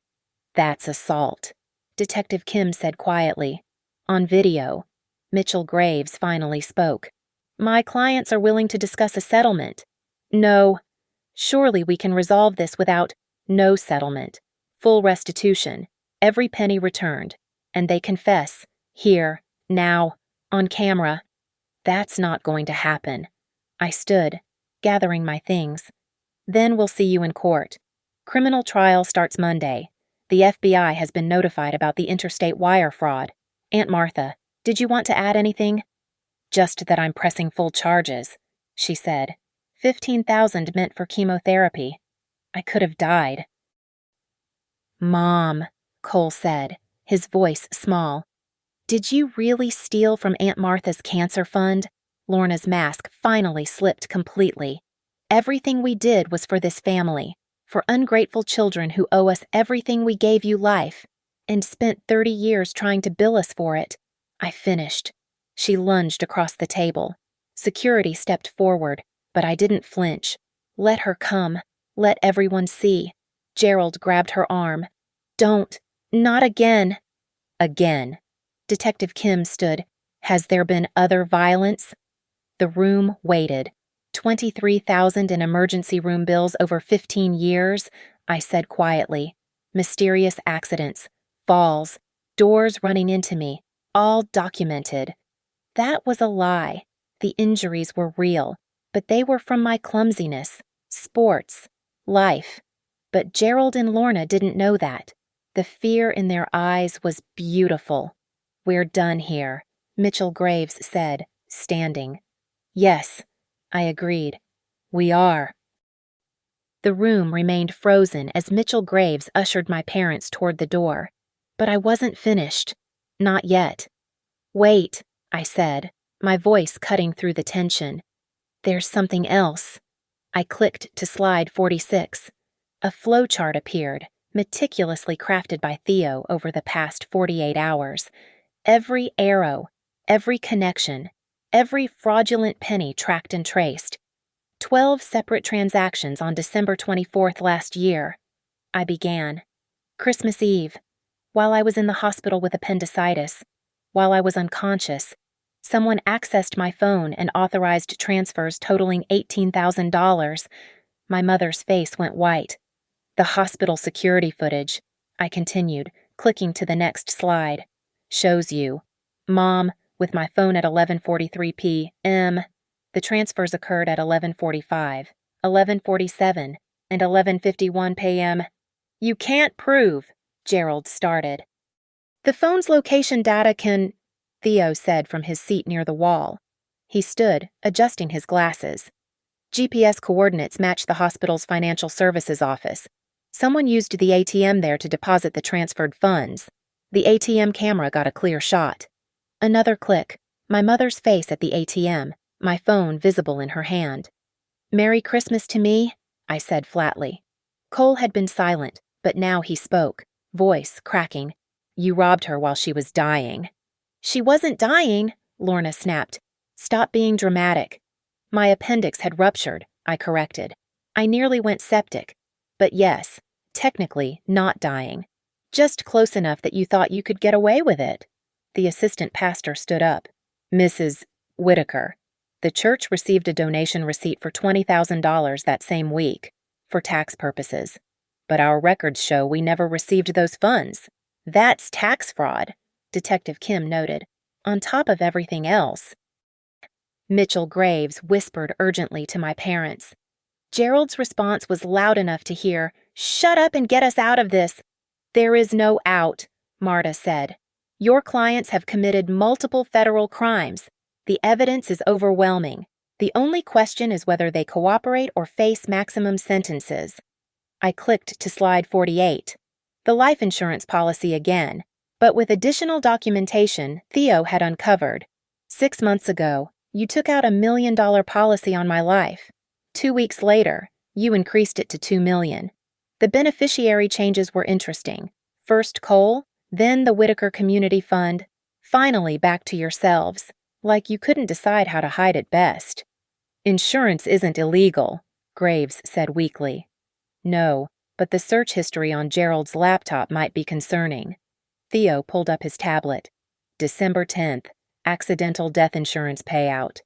That's assault, Detective Kim said quietly. On video. Mitchell Graves finally spoke. My clients are willing to discuss a settlement. No. Surely we can resolve this without no settlement. Full restitution. Every penny returned. And they confess. Here. Now. On camera. That's not going to happen. I stood, gathering my things. Then we'll see you in court. Criminal trial starts Monday. The FBI has been notified about the interstate wire fraud. Aunt Martha, did you want to add anything? Just that I'm pressing full charges, she said. $15,000 meant for chemotherapy. I could have died. Mom, Cole said, his voice small. Did you really steal from Aunt Martha's cancer fund? Lorna's mask finally slipped completely. Everything we did was for this family, for ungrateful children who owe us everything we gave you life, and spent 30 years trying to bill us for it. I finished. She lunged across the table. Security stepped forward, but I didn't flinch. Let her come. Let everyone see. Gerald grabbed her arm. Don't. Not again. Again. Detective Kim stood. Has there been other violence? The room waited. $23,000 in emergency room bills over 15 years, I said quietly. Mysterious accidents, falls, doors running into me, all documented. That was a lie. The injuries were real, but they were from my clumsiness, sports, life. But Gerald and Lorna didn't know that. The fear in their eyes was beautiful. We're done here, Mitchell Graves said, standing. Yes, I agreed. We are. The room remained frozen as Mitchell Graves ushered my parents toward the door. But I wasn't finished. Not yet. Wait, I said, my voice cutting through the tension. There's something else. I clicked to slide 46. A flowchart appeared, meticulously crafted by Theo over the past 48 hours. Every arrow, every connection, every fraudulent penny tracked and traced. 12 separate transactions on December 24th last year. I began. Christmas Eve. While I was in the hospital with appendicitis, while I was unconscious, someone accessed my phone and authorized transfers totaling $18,000. My mother's face went white. The hospital security footage, I continued, clicking to the next slide, shows you. Mom, with my phone at 11:43 p.m. The transfers occurred at 11:45, 11:47, and 11:51 p.m. You can't prove, Gerald started. The phone's location data can, Theo said from his seat near the wall. He stood, adjusting his glasses. GPS coordinates match the hospital's financial services office. Someone used the ATM there to deposit the transferred funds. The ATM camera got a clear shot. Another click. My mother's face at the ATM, my phone visible in her hand. Merry Christmas to me, I said flatly. Cole had been silent, but now he spoke, voice cracking. You robbed her while she was dying. She wasn't dying, Lorna snapped. Stop being dramatic. My appendix had ruptured, I corrected. I nearly went septic. But yes, technically not dying. Just close enough that you thought you could get away with it. The assistant pastor stood up. Mrs. Whitaker. The church received a donation receipt for $20,000 that same week, for tax purposes. But our records show we never received those funds. That's tax fraud, Detective Kim noted, on top of everything else. Mitchell Graves whispered urgently to my parents. Gerald's response was loud enough to hear, Shut up and get us out of this. There is no out, Marta said. Your clients have committed multiple federal crimes. The evidence is overwhelming. The only question is whether they cooperate or face maximum sentences. I clicked to slide 48. The life insurance policy again, but with additional documentation Theo had uncovered. 6 months ago, you took out $1 million policy on my life. 2 weeks later, you increased it to $2 million. The beneficiary changes were interesting. First Cole, then the Whitaker Community Fund, Finally back to yourselves, like you couldn't decide how to hide it best. Insurance isn't illegal, Graves said weakly. No, but the search history on Gerald's laptop might be concerning. Theo pulled up his tablet. December 10th, accidental death insurance payout.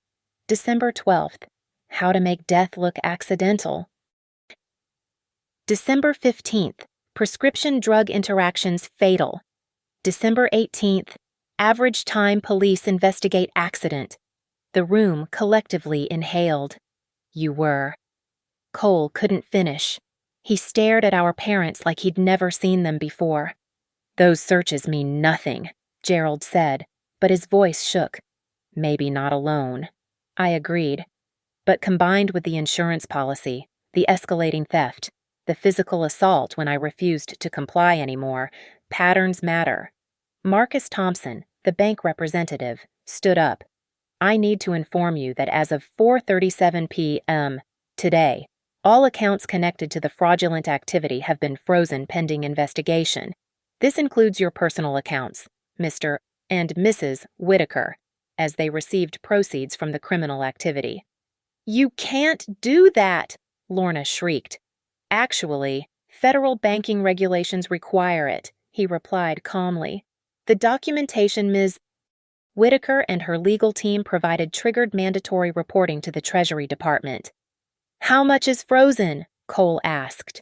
December 12th, how to make death look accidental. December 15th, prescription drug interactions fatal. December 18th, average time police investigate accident. The room collectively inhaled. You were. Cole couldn't finish. He stared at our parents like he'd never seen them before. Those searches mean nothing, Gerald said, but his voice shook. Maybe not alone. I agreed. But combined with the insurance policy, the escalating theft, the physical assault when I refused to comply anymore, patterns matter. Marcus Thompson, the bank representative, stood up. I need to inform you that as of 4:37 p.m. today, all accounts connected to the fraudulent activity have been frozen pending investigation. This includes your personal accounts, Mr. and Mrs. Whitaker, as they received proceeds from the criminal activity. You can't do that, Lorna shrieked. Actually, federal banking regulations require it, he replied calmly. The documentation Ms. Whitaker and her legal team provided triggered mandatory reporting to the Treasury Department. How much is frozen? Cole asked.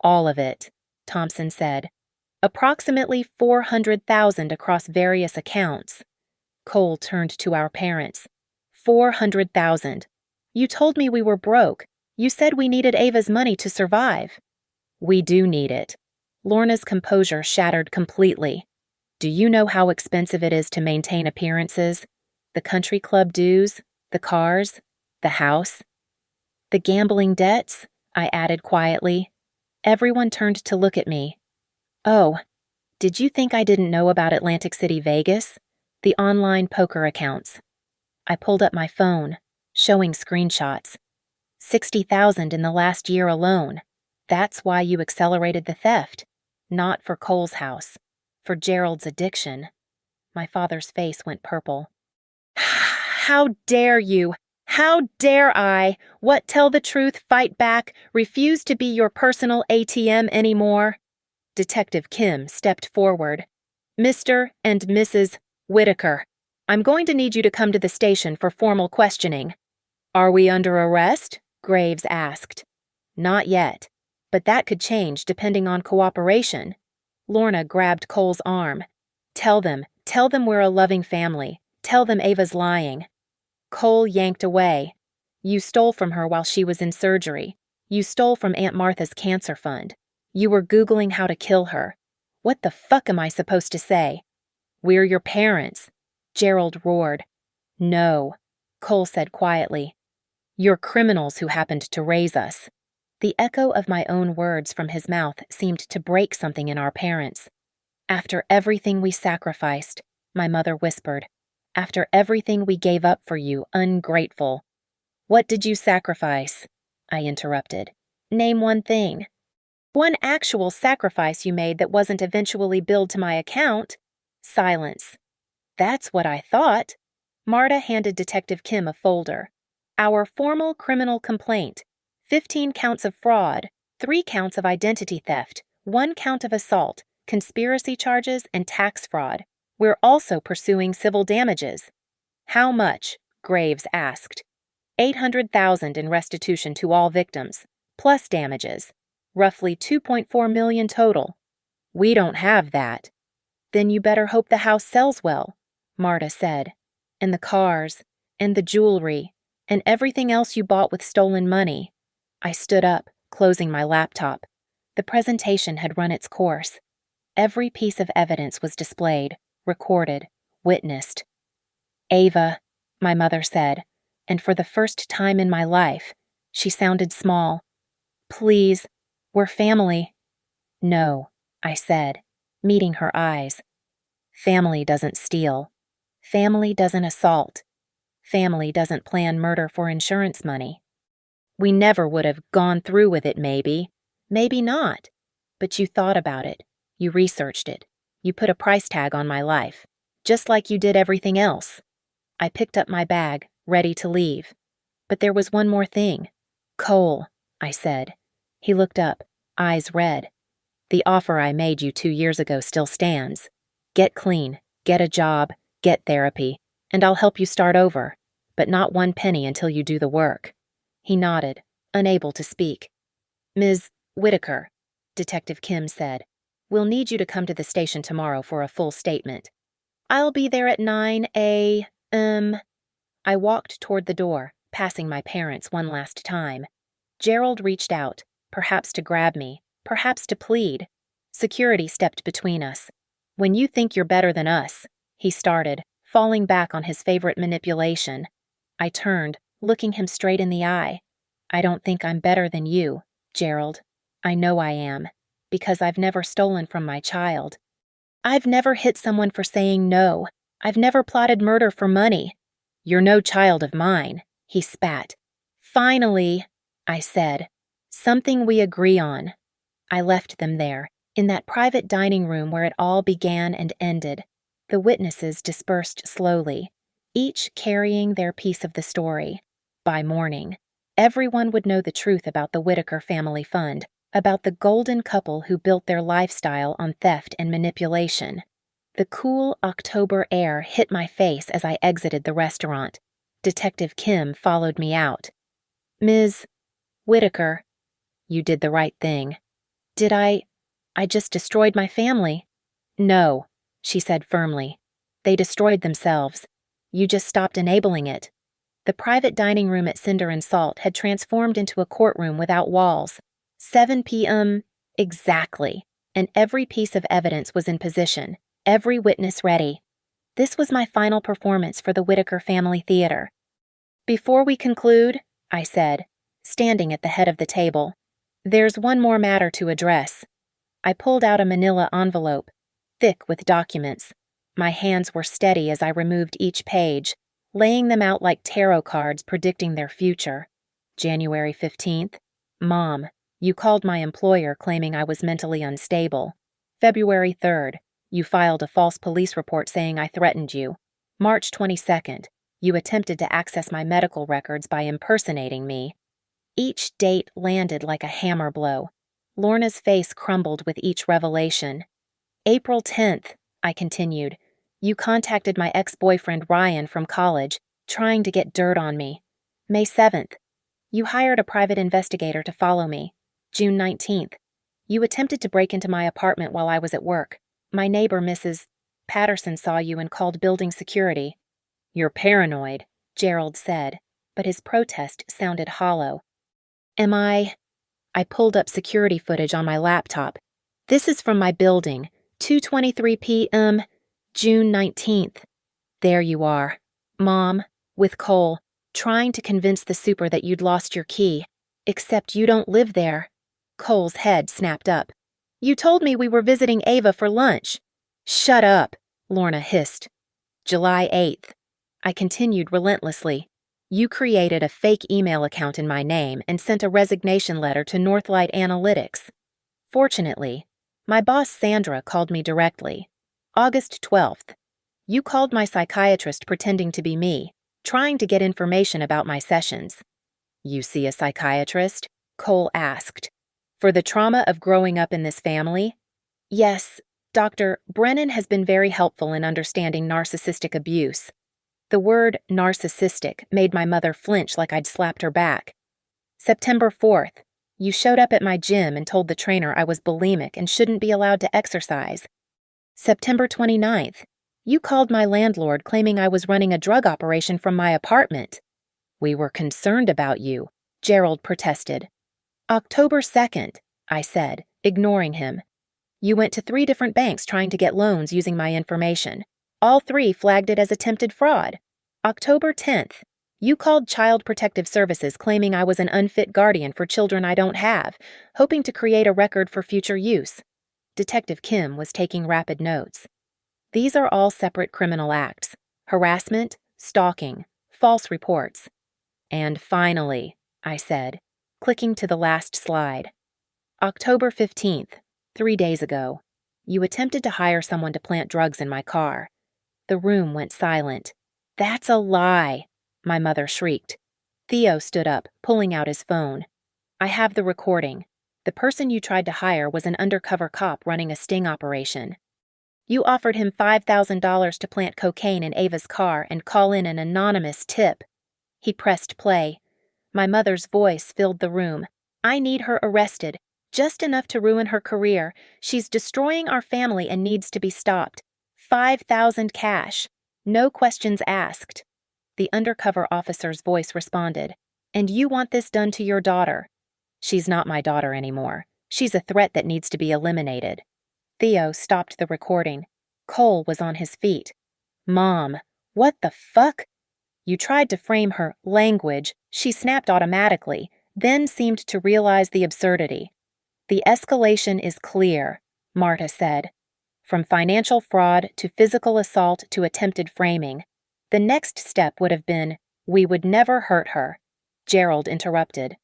All of it, Thompson said. Approximately $400,000 across various accounts. Cole turned to our parents. $400,000. You told me we were broke. You said we needed Ava's money to survive. We do need it. Lorna's composure shattered completely. Do you know how expensive it is to maintain appearances? The country club dues, the cars, the house. The gambling debts, I added quietly. Everyone turned to look at me. Oh, did you think I didn't know about Atlantic City, Vegas? The online poker accounts. I pulled up my phone, showing screenshots. 60,000 in the last year alone. That's why you accelerated the theft. Not for Cole's house. For Gerald's addiction. My father's face went purple. How dare you? How dare I? What, tell the truth, fight back, refuse to be your personal ATM anymore? Detective Kim stepped forward. Mr. and Mrs. Whitaker, I'm going to need you to come to the station for formal questioning. Are we under arrest? Graves asked. Not yet, but that could change depending on cooperation. Lorna grabbed Cole's arm. Tell them we're a loving family. Tell them Ava's lying. Cole yanked away. You stole from her while she was in surgery. You stole from Aunt Martha's cancer fund. You were Googling how to kill her. What the fuck am I supposed to say? We're your parents. Gerald roared. No, Cole said quietly. You're criminals who happened to raise us. The echo of my own words from his mouth seemed to break something in our parents. After everything we sacrificed, my mother whispered. After everything we gave up for you, ungrateful. What did you sacrifice? I interrupted. Name one thing. One actual sacrifice you made that wasn't eventually billed to my account. Silence. That's what I thought. Marta handed Detective Kim a folder. Our formal criminal complaint. 15 counts of fraud, 3 counts of identity theft, 1 count of assault, conspiracy charges, and tax fraud. We're also pursuing civil damages. How much? Graves asked. $800,000 in restitution to all victims, plus damages. Roughly $2.4 million total. We don't have that. Then you better hope the house sells well, Marta said. And the cars, and the jewelry, and everything else you bought with stolen money. I stood up, closing my laptop. The presentation had run its course. Every piece of evidence was displayed, recorded, witnessed. Ava, my mother said, and for the first time in my life, she sounded small. Please, we're family. No, I said, meeting her eyes. Family doesn't steal. Family doesn't assault. Family doesn't plan murder for insurance money. We never would have gone through with it, maybe. Maybe not. But you thought about it. You researched it. You put a price tag on my life. just like you did everything else. I picked up my bag, ready to leave. But there was one more thing. Cole, I said. He looked up, eyes red. The offer I made you 2 years ago still stands. Get clean, get a job, get therapy, and I'll help you start over, but not 1 penny until you do the work. He nodded, unable to speak. Ms. Whitaker, Detective Kim said, we'll need you to come to the station tomorrow for a full statement. I'll be there at 9 a.m. I walked toward the door, passing my parents one last time. Gerald reached out, perhaps to grab me, perhaps to plead. Security stepped between us. When you think you're better than us, he started, falling back on his favorite manipulation. I turned, looking him straight in the eye. I don't think I'm better than you, Gerald. I know I am, because I've never stolen from my child. I've never hit someone for saying no. I've never plotted murder for money. You're no child of mine, he spat. Finally, I said, something we agree on. I left them there, in that private dining room where it all began and ended. The witnesses dispersed slowly, each carrying their piece of the story. By morning, everyone would know the truth about the Whitaker family fund, about the golden couple who built their lifestyle on theft and manipulation. The cool October air hit my face as I exited the restaurant. Detective Kim followed me out. Ms. Whitaker, you did the right thing. Did I just destroyed my family. No, she said firmly. They destroyed themselves. You just stopped enabling it. The private dining room at Cinder and Salt had transformed into a courtroom without walls. 7 p.m. exactly, and every piece of evidence was in position, every witness ready. This was my final performance for the Whitaker Family Theater. Before we conclude, I said, standing at the head of the table, there's one more matter to address. I pulled out a manila envelope, thick with documents. My hands were steady as I removed each page, laying them out like tarot cards predicting their future. January 15th. Mom, you called my employer claiming I was mentally unstable. February 3rd. You filed a false police report saying I threatened you. March 22nd. You attempted to access my medical records by impersonating me. Each date landed like a hammer blow. Lorna's face crumbled with each revelation. April 10th, I continued. You contacted my ex-boyfriend Ryan from college, trying to get dirt on me. May 7th. You hired a private investigator to follow me. June 19th. You attempted to break into my apartment while I was at work. My neighbor, Mrs. Patterson, saw you and called building security. You're paranoid, Gerald said, but his protest sounded hollow. Am I pulled up security footage on my laptop. This is from my building, 2:23 p.m., June 19th. There you are, Mom, with Cole, trying to convince the super that you'd lost your key. Except you don't live there. Cole's head snapped up. You told me we were visiting Ava for lunch. Shut up, Lorna hissed. July 8th. I continued relentlessly. You created a fake email account in my name and sent a resignation letter to Northlight Analytics. Fortunately, my boss Sandra called me directly. August 12th. You called my psychiatrist pretending to be me, trying to get information about my sessions. You see a psychiatrist? Cole asked. For the trauma of growing up in this family? Yes, Dr. Brennan has been very helpful in understanding narcissistic abuse. The word narcissistic made my mother flinch like I'd slapped her back. September 4th. You showed up at my gym and told the trainer I was bulimic and shouldn't be allowed to exercise. September 29th. You called my landlord claiming I was running a drug operation from my apartment. We were concerned about you, Gerald protested. October 2nd, I said, ignoring him. You went to 3 different banks trying to get loans using my information. All 3 flagged it as attempted fraud. October 10th. You called Child Protective Services claiming I was an unfit guardian for children I don't have, hoping to create a record for future use. Detective Kim was taking rapid notes. These are all separate criminal acts: harassment, stalking, false reports. And finally, I said, clicking to the last slide. October 15th, 3 days ago. You attempted to hire someone to plant drugs in my car. The room went silent. "That's a lie," my mother shrieked. Theo stood up, pulling out his phone. "I have the recording. The person you tried to hire was an undercover cop running a sting operation. You offered him $5,000 to plant cocaine in Ava's car and call in an anonymous tip." He pressed play. My mother's voice filled the room. "I need her arrested. Just enough to ruin her career. She's destroying our family and needs to be stopped. 5,000 cash. No questions asked." The undercover officer's voice responded. "And you want this done to your daughter?" "She's not my daughter anymore. She's a threat that needs to be eliminated." Theo stopped the recording. Cole was on his feet. "Mom, what the fuck?" "You tried to frame her language." She snapped automatically, then seemed to realize the absurdity. "The escalation is clear," Marta said. "From financial fraud to physical assault to attempted framing. The next step would have been, we would never hurt her." Gerald interrupted.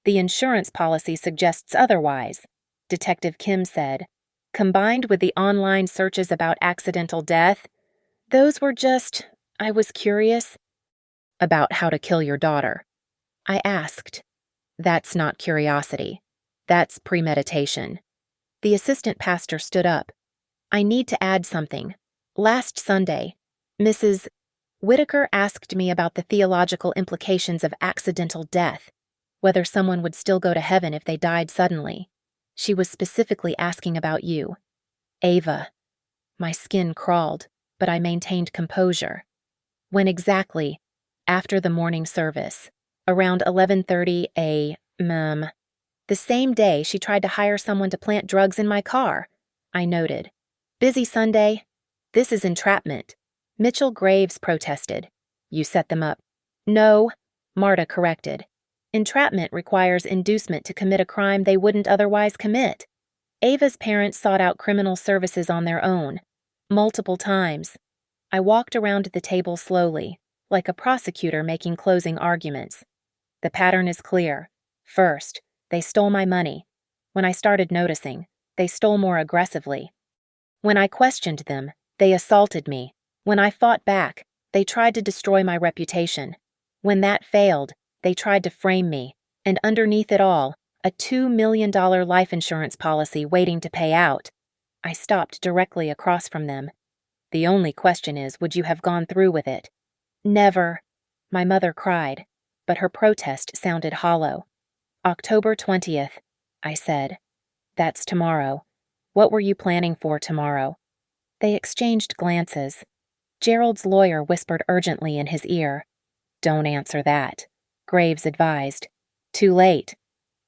"The insurance policy suggests otherwise," Detective Kim said. "Combined with the online searches about accidental death, those were just, I was curious." "About how to kill your daughter?" I asked. "That's not curiosity. That's premeditation." The assistant pastor stood up. "I need to add something. Last Sunday, Mrs. Whitaker asked me about the theological implications of accidental death, whether someone would still go to heaven if they died suddenly. She was specifically asking about you. Ava." My skin crawled, but I maintained composure. "When exactly?" "After the morning service. Around 11:30 a.m. The same day she tried to hire someone to plant drugs in my car." I noted. "Busy Sunday? This is entrapment." Mitchell Graves protested. "You set them up." "No," Marta corrected. "Entrapment requires inducement to commit a crime they wouldn't otherwise commit. Ava's parents sought out criminal services on their own. Multiple times." I walked around the table slowly, like a prosecutor making closing arguments. "The pattern is clear. First, they stole my money. When I started noticing, they stole more aggressively. When I questioned them, they assaulted me. When I fought back, they tried to destroy my reputation. When that failed, they tried to frame me, and underneath it all, a $2 million life insurance policy waiting to pay out." I stopped directly across from them. "The only question is, would you have gone through with it?" "Never," my mother cried, but her protest sounded hollow. "October 20th, I said. "That's tomorrow. What were you planning for tomorrow?" They exchanged glances. Gerald's lawyer whispered urgently in his ear. "Don't answer that," Graves advised. "Too late,"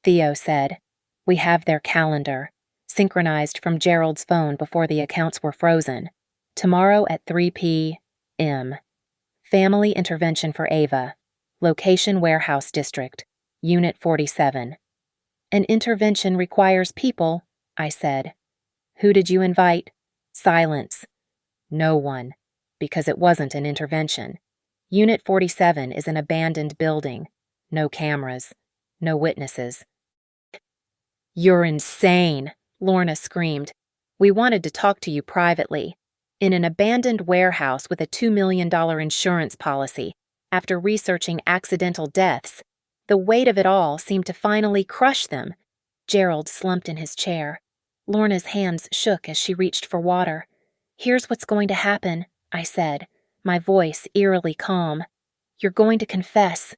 Theo said. "We have their calendar, synchronized from Gerald's phone before the accounts were frozen. Tomorrow at 3 p.m. Family intervention for Ava. Location Warehouse District. Unit 47. "An intervention requires people," I said. "Who did you invite?" Silence. "No one, because it wasn't an intervention. Unit 47 is an abandoned building. No cameras. No witnesses." "You're insane," Lorna screamed. "We wanted to talk to you privately. In an abandoned warehouse with a $2 million insurance policy, after researching accidental deaths. The weight of it all seemed to finally crush them." Gerald slumped in his chair. Lorna's hands shook as she reached for water. "Here's what's going to happen," I said, my voice eerily calm. "You're going to confess.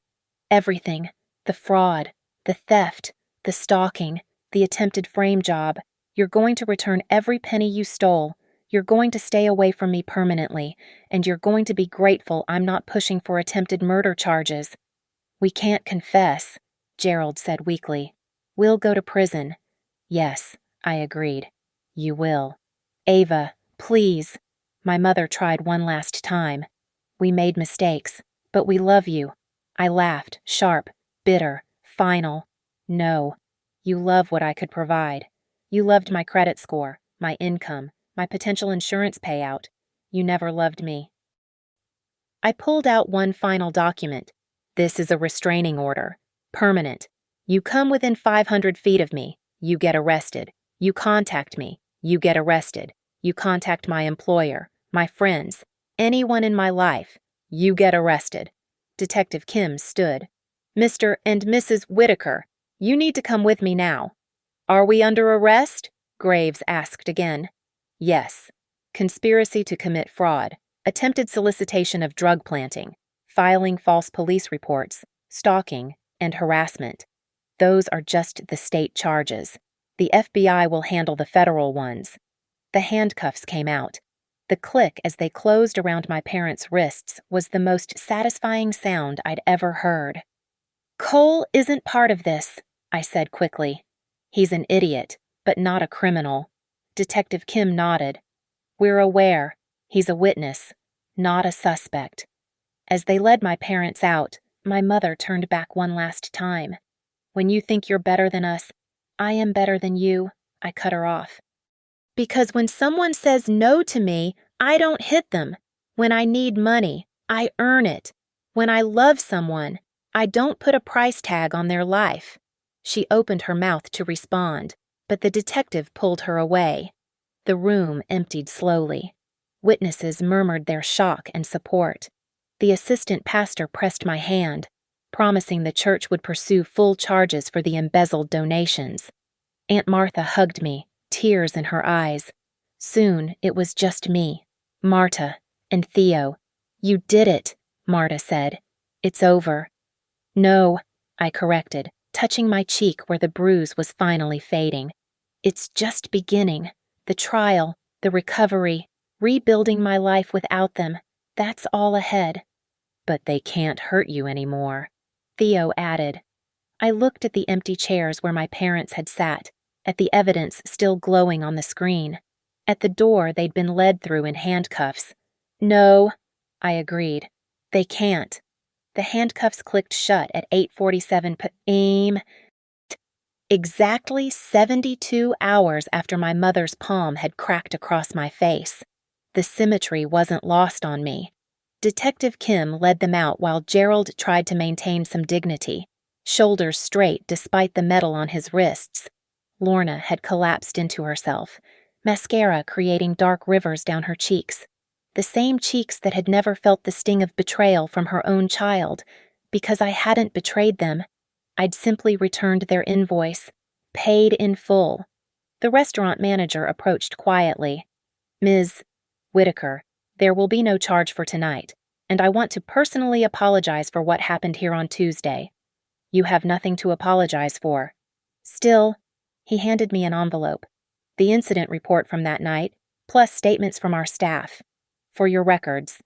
Everything. The fraud, the theft, the stalking, the attempted frame job. You're going to return every penny you stole. You're going to stay away from me permanently, and you're going to be grateful I'm not pushing for attempted murder charges." "We can't confess," Gerald said weakly. "We'll go to prison." "Yes," I agreed. "You will." "Ava, please." My mother tried one last time. "We made mistakes, but we love you." I laughed, sharp, bitter, final. "No. You love what I could provide. You loved my credit score, my income, my potential insurance payout. You never loved me." I pulled out one final document. "This is a restraining order. Permanent. You come within 500 feet of me, you get arrested. You contact me, you get arrested. You contact my employer, my friends, Anyone in my life, you get arrested. Detective Kim stood. Mr. and Mrs. Whitaker, you need to come with me now. Are we under arrest? Graves asked again. Yes. Conspiracy to commit fraud, attempted solicitation of drug planting, filing false police reports, stalking, and harassment. Those are just the state charges. The FBI will handle the federal ones. The handcuffs came out. The click as they closed around my parents' wrists was the most satisfying sound I'd ever heard. Cole isn't part of this, I said quickly. He's an idiot, but not a criminal. Detective Kim nodded. We're aware. He's a witness, not a suspect. As they led my parents out, my mother turned back one last time. When you think you're better than us, I am better than you, I cut her off. Because when someone says no to me, I don't hit them. When I need money, I earn it. When I love someone, I don't put a price tag on their life. She opened her mouth to respond, but the detective pulled her away. The room emptied slowly. Witnesses murmured their shock and support. The assistant pastor pressed my hand, promising the church would pursue full charges for the embezzled donations. Aunt Martha hugged me, tears in her eyes. Soon it was just me, Marta, and Theo. You did it, Marta said. It's over. No, I corrected, touching my cheek where the bruise was finally fading. It's just beginning. The trial, the recovery, rebuilding my life without them. That's all ahead. But they can't hurt you anymore, Theo added. I looked at the empty chairs where my parents had sat, at the evidence still glowing on the screen, at the door they'd been led through in handcuffs. No, I agreed. They can't. The handcuffs clicked shut at 8:47 p.m. Exactly 72 hours after my mother's palm had cracked across my face. The symmetry wasn't lost on me. Detective Kim led them out while Gerald tried to maintain some dignity, shoulders straight despite the metal on his wrists. Lorna had collapsed into herself, mascara creating dark rivers down her cheeks, the same cheeks that had never felt the sting of betrayal from her own child, because I hadn't betrayed them. I'd simply returned their invoice, paid in full. The restaurant manager approached quietly. Ms. Whitaker, there will be no charge for tonight, and I want to personally apologize for what happened here on Tuesday. You have nothing to apologize for. Still, he handed me an envelope. The incident report from that night, plus statements from our staff. For your records.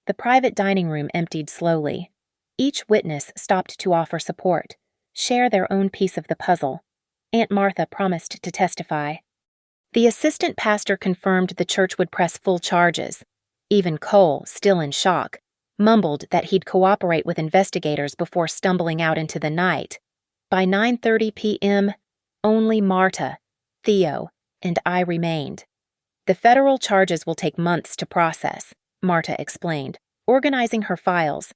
The private dining room emptied slowly. Each witness stopped to offer support, share their own piece of the puzzle. Aunt Martha promised to testify. The assistant pastor confirmed the church would press full charges. Even Cole, still in shock, mumbled that he'd cooperate with investigators before stumbling out into the night. By 9:30 p.m., only Marta, Theo, and I remained. The federal charges will take months to process, Marta explained, organizing her files.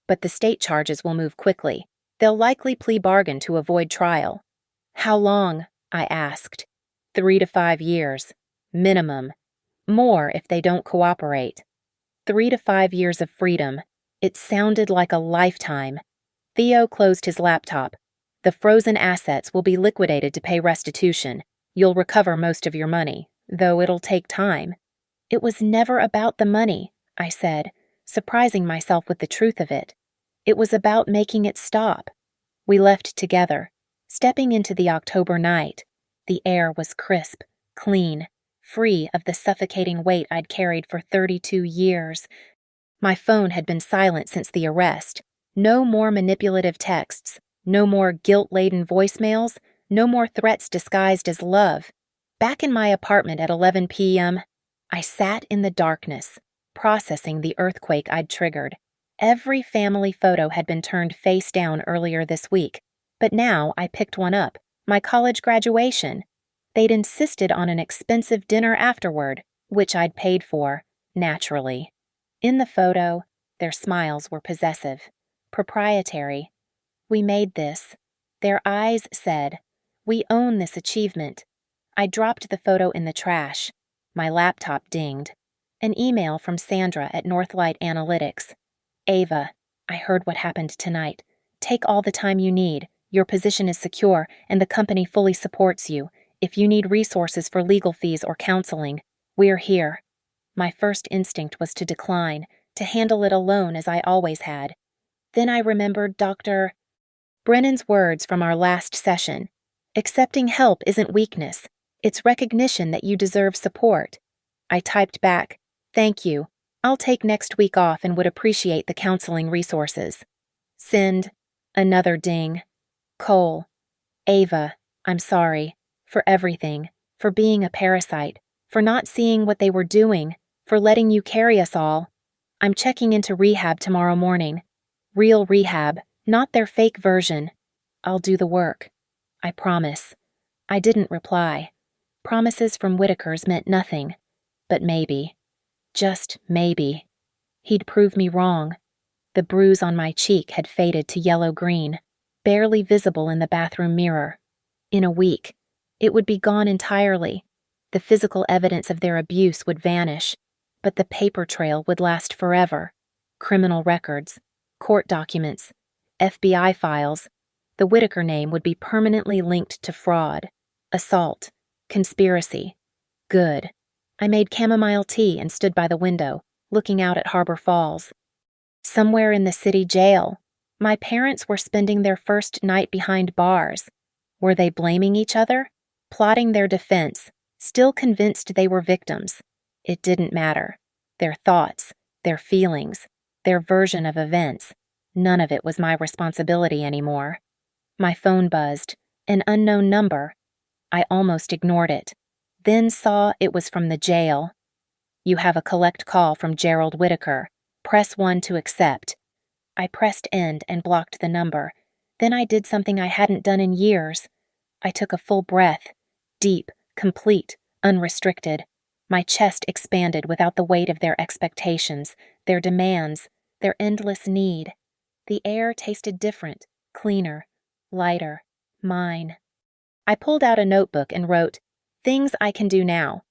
But the state charges will move quickly. They'll likely plea bargain to avoid trial. How long? I asked. 3 to 5 years. Minimum. More if they don't cooperate. 3 to 5 years of freedom. It sounded like a lifetime. Theo closed his laptop. The frozen assets will be liquidated to pay restitution. You'll recover most of your money, though it'll take time. It was never about the money, I said, surprising myself with the truth of it. It was about making it stop. We left together, stepping into the October night. The air was crisp, clean, free of the suffocating weight I'd carried for 32 years. My phone had been silent since the arrest. No more manipulative texts, no more guilt-laden voicemails, no more threats disguised as love. Back in my apartment at 11 p.m., I sat in the darkness, processing the earthquake I'd triggered. Every family photo had been turned face down earlier this week, but now I picked one up, my college graduation. They'd insisted on an expensive dinner afterward, which I'd paid for, naturally. In the photo, their smiles were possessive, proprietary. We made this. Their eyes said, "We own this achievement." I dropped the photo in the trash. My laptop dinged. An email from Sandra at Northlight Analytics. Ava, I heard what happened tonight. Take all the time you need. Your position is secure, and the company fully supports you. If you need resources for legal fees or counseling, we're here. My first instinct was to decline, to handle it alone as I always had. Then I remembered Dr. Brennan's words from our last session. Accepting help isn't weakness. It's recognition that you deserve support. I typed back, "Thank you. I'll take next week off and would appreciate the counseling resources." Send. Another ding. Cole. Ava, I'm sorry. For everything. For being a parasite. For not seeing what they were doing. For letting you carry us all. I'm checking into rehab tomorrow morning. Real rehab, not their fake version. I'll do the work. I promise. I didn't reply. Promises from Whitakers meant nothing. But maybe. Just maybe. He'd prove me wrong. The bruise on my cheek had faded to yellow-green, barely visible in the bathroom mirror. In a week, it would be gone entirely. The physical evidence of their abuse would vanish, but the paper trail would last forever. Criminal records, court documents, FBI files. The Whitaker name would be permanently linked to fraud, assault, conspiracy. Good. I made chamomile tea and stood by the window, looking out at Harbor Falls. Somewhere in the city jail, my parents were spending their first night behind bars. Were they blaming each other? Plotting their defense, still convinced they were victims. It didn't matter. Their thoughts, their feelings, their version of events, none of it was my responsibility anymore. My phone buzzed, an unknown number. I almost ignored it, then saw it was from the jail. "You have a collect call from Gerald Whitaker. Press 1 to accept." I pressed end and blocked the number. Then I did something I hadn't done in years. I took a full breath, deep, complete, unrestricted. My chest expanded without the weight of their expectations, their demands, their endless need. The air tasted different, cleaner, lighter, mine. I pulled out a notebook and wrote, "Things I can do now.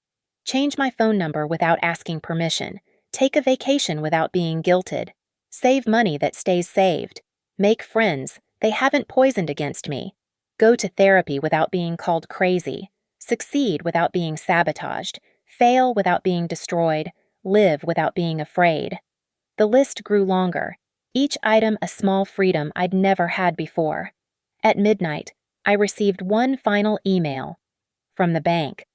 Change my phone number without asking permission. Take a vacation without being guilted. Save money that stays saved. Make friends. They haven't poisoned against me. Go to therapy without being called crazy. Succeed without being sabotaged. Fail without being destroyed. Live without being afraid." The list grew longer, each item a small freedom I'd never had before. At midnight, I received one final email. From the bank.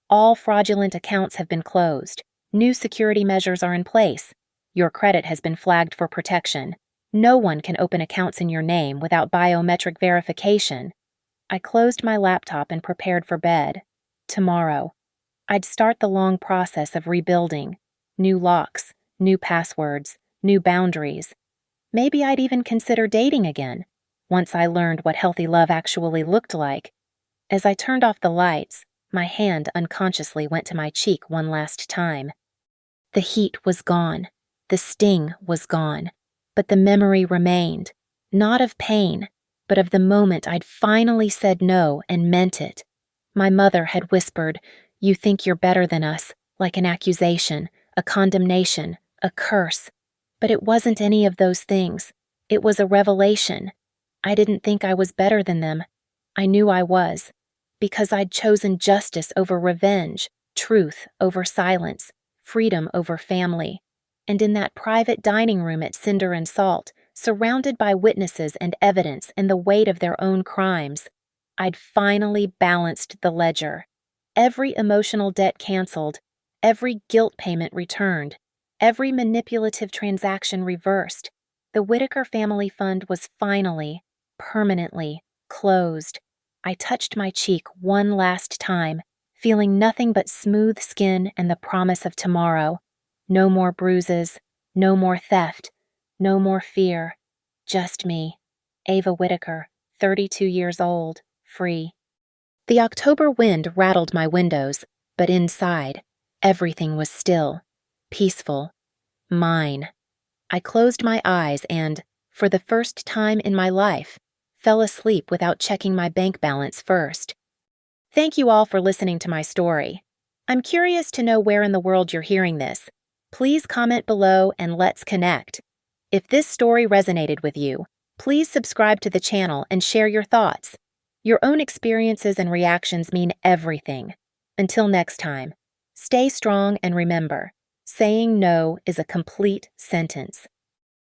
"All fraudulent accounts have been closed. New security measures are in place. Your credit has been flagged for protection. No one can open accounts in your name without biometric verification." I closed my laptop and prepared for bed. Tomorrow, I'd start the long process of rebuilding. New locks, new passwords, new boundaries. Maybe I'd even consider dating again, once I learned what healthy love actually looked like. As I turned off the lights, my hand unconsciously went to my cheek one last time. The heat was gone. The sting was gone. But the memory remained, not of pain, but of the moment I'd finally said no and meant it. My mother had whispered, "You think you're better than us," like an accusation, a condemnation, a curse. But it wasn't any of those things. It was a revelation. I didn't think I was better than them. I knew I was, because I'd chosen justice over revenge, truth over silence, freedom over family. And in that private dining room at Cinder and Salt, surrounded by witnesses and evidence and the weight of their own crimes, I'd finally balanced the ledger. Every emotional debt canceled, every guilt payment returned, every manipulative transaction reversed. The Whitaker Family Fund was finally, permanently, closed. I touched my cheek one last time, feeling nothing but smooth skin and the promise of tomorrow. No more bruises, no more theft, no more fear. Just me, Ava Whitaker, 32 years old, free. The October wind rattled my windows, but inside, everything was still, peaceful, mine. I closed my eyes and, for the first time in my life, fell asleep without checking my bank balance first. Thank you all for listening to my story. I'm curious to know where in the world you're hearing this. Please comment below and let's connect. If this story resonated with you, please subscribe to the channel and share your thoughts. Your own experiences and reactions mean everything. Until next time, stay strong and remember, saying no is a complete sentence.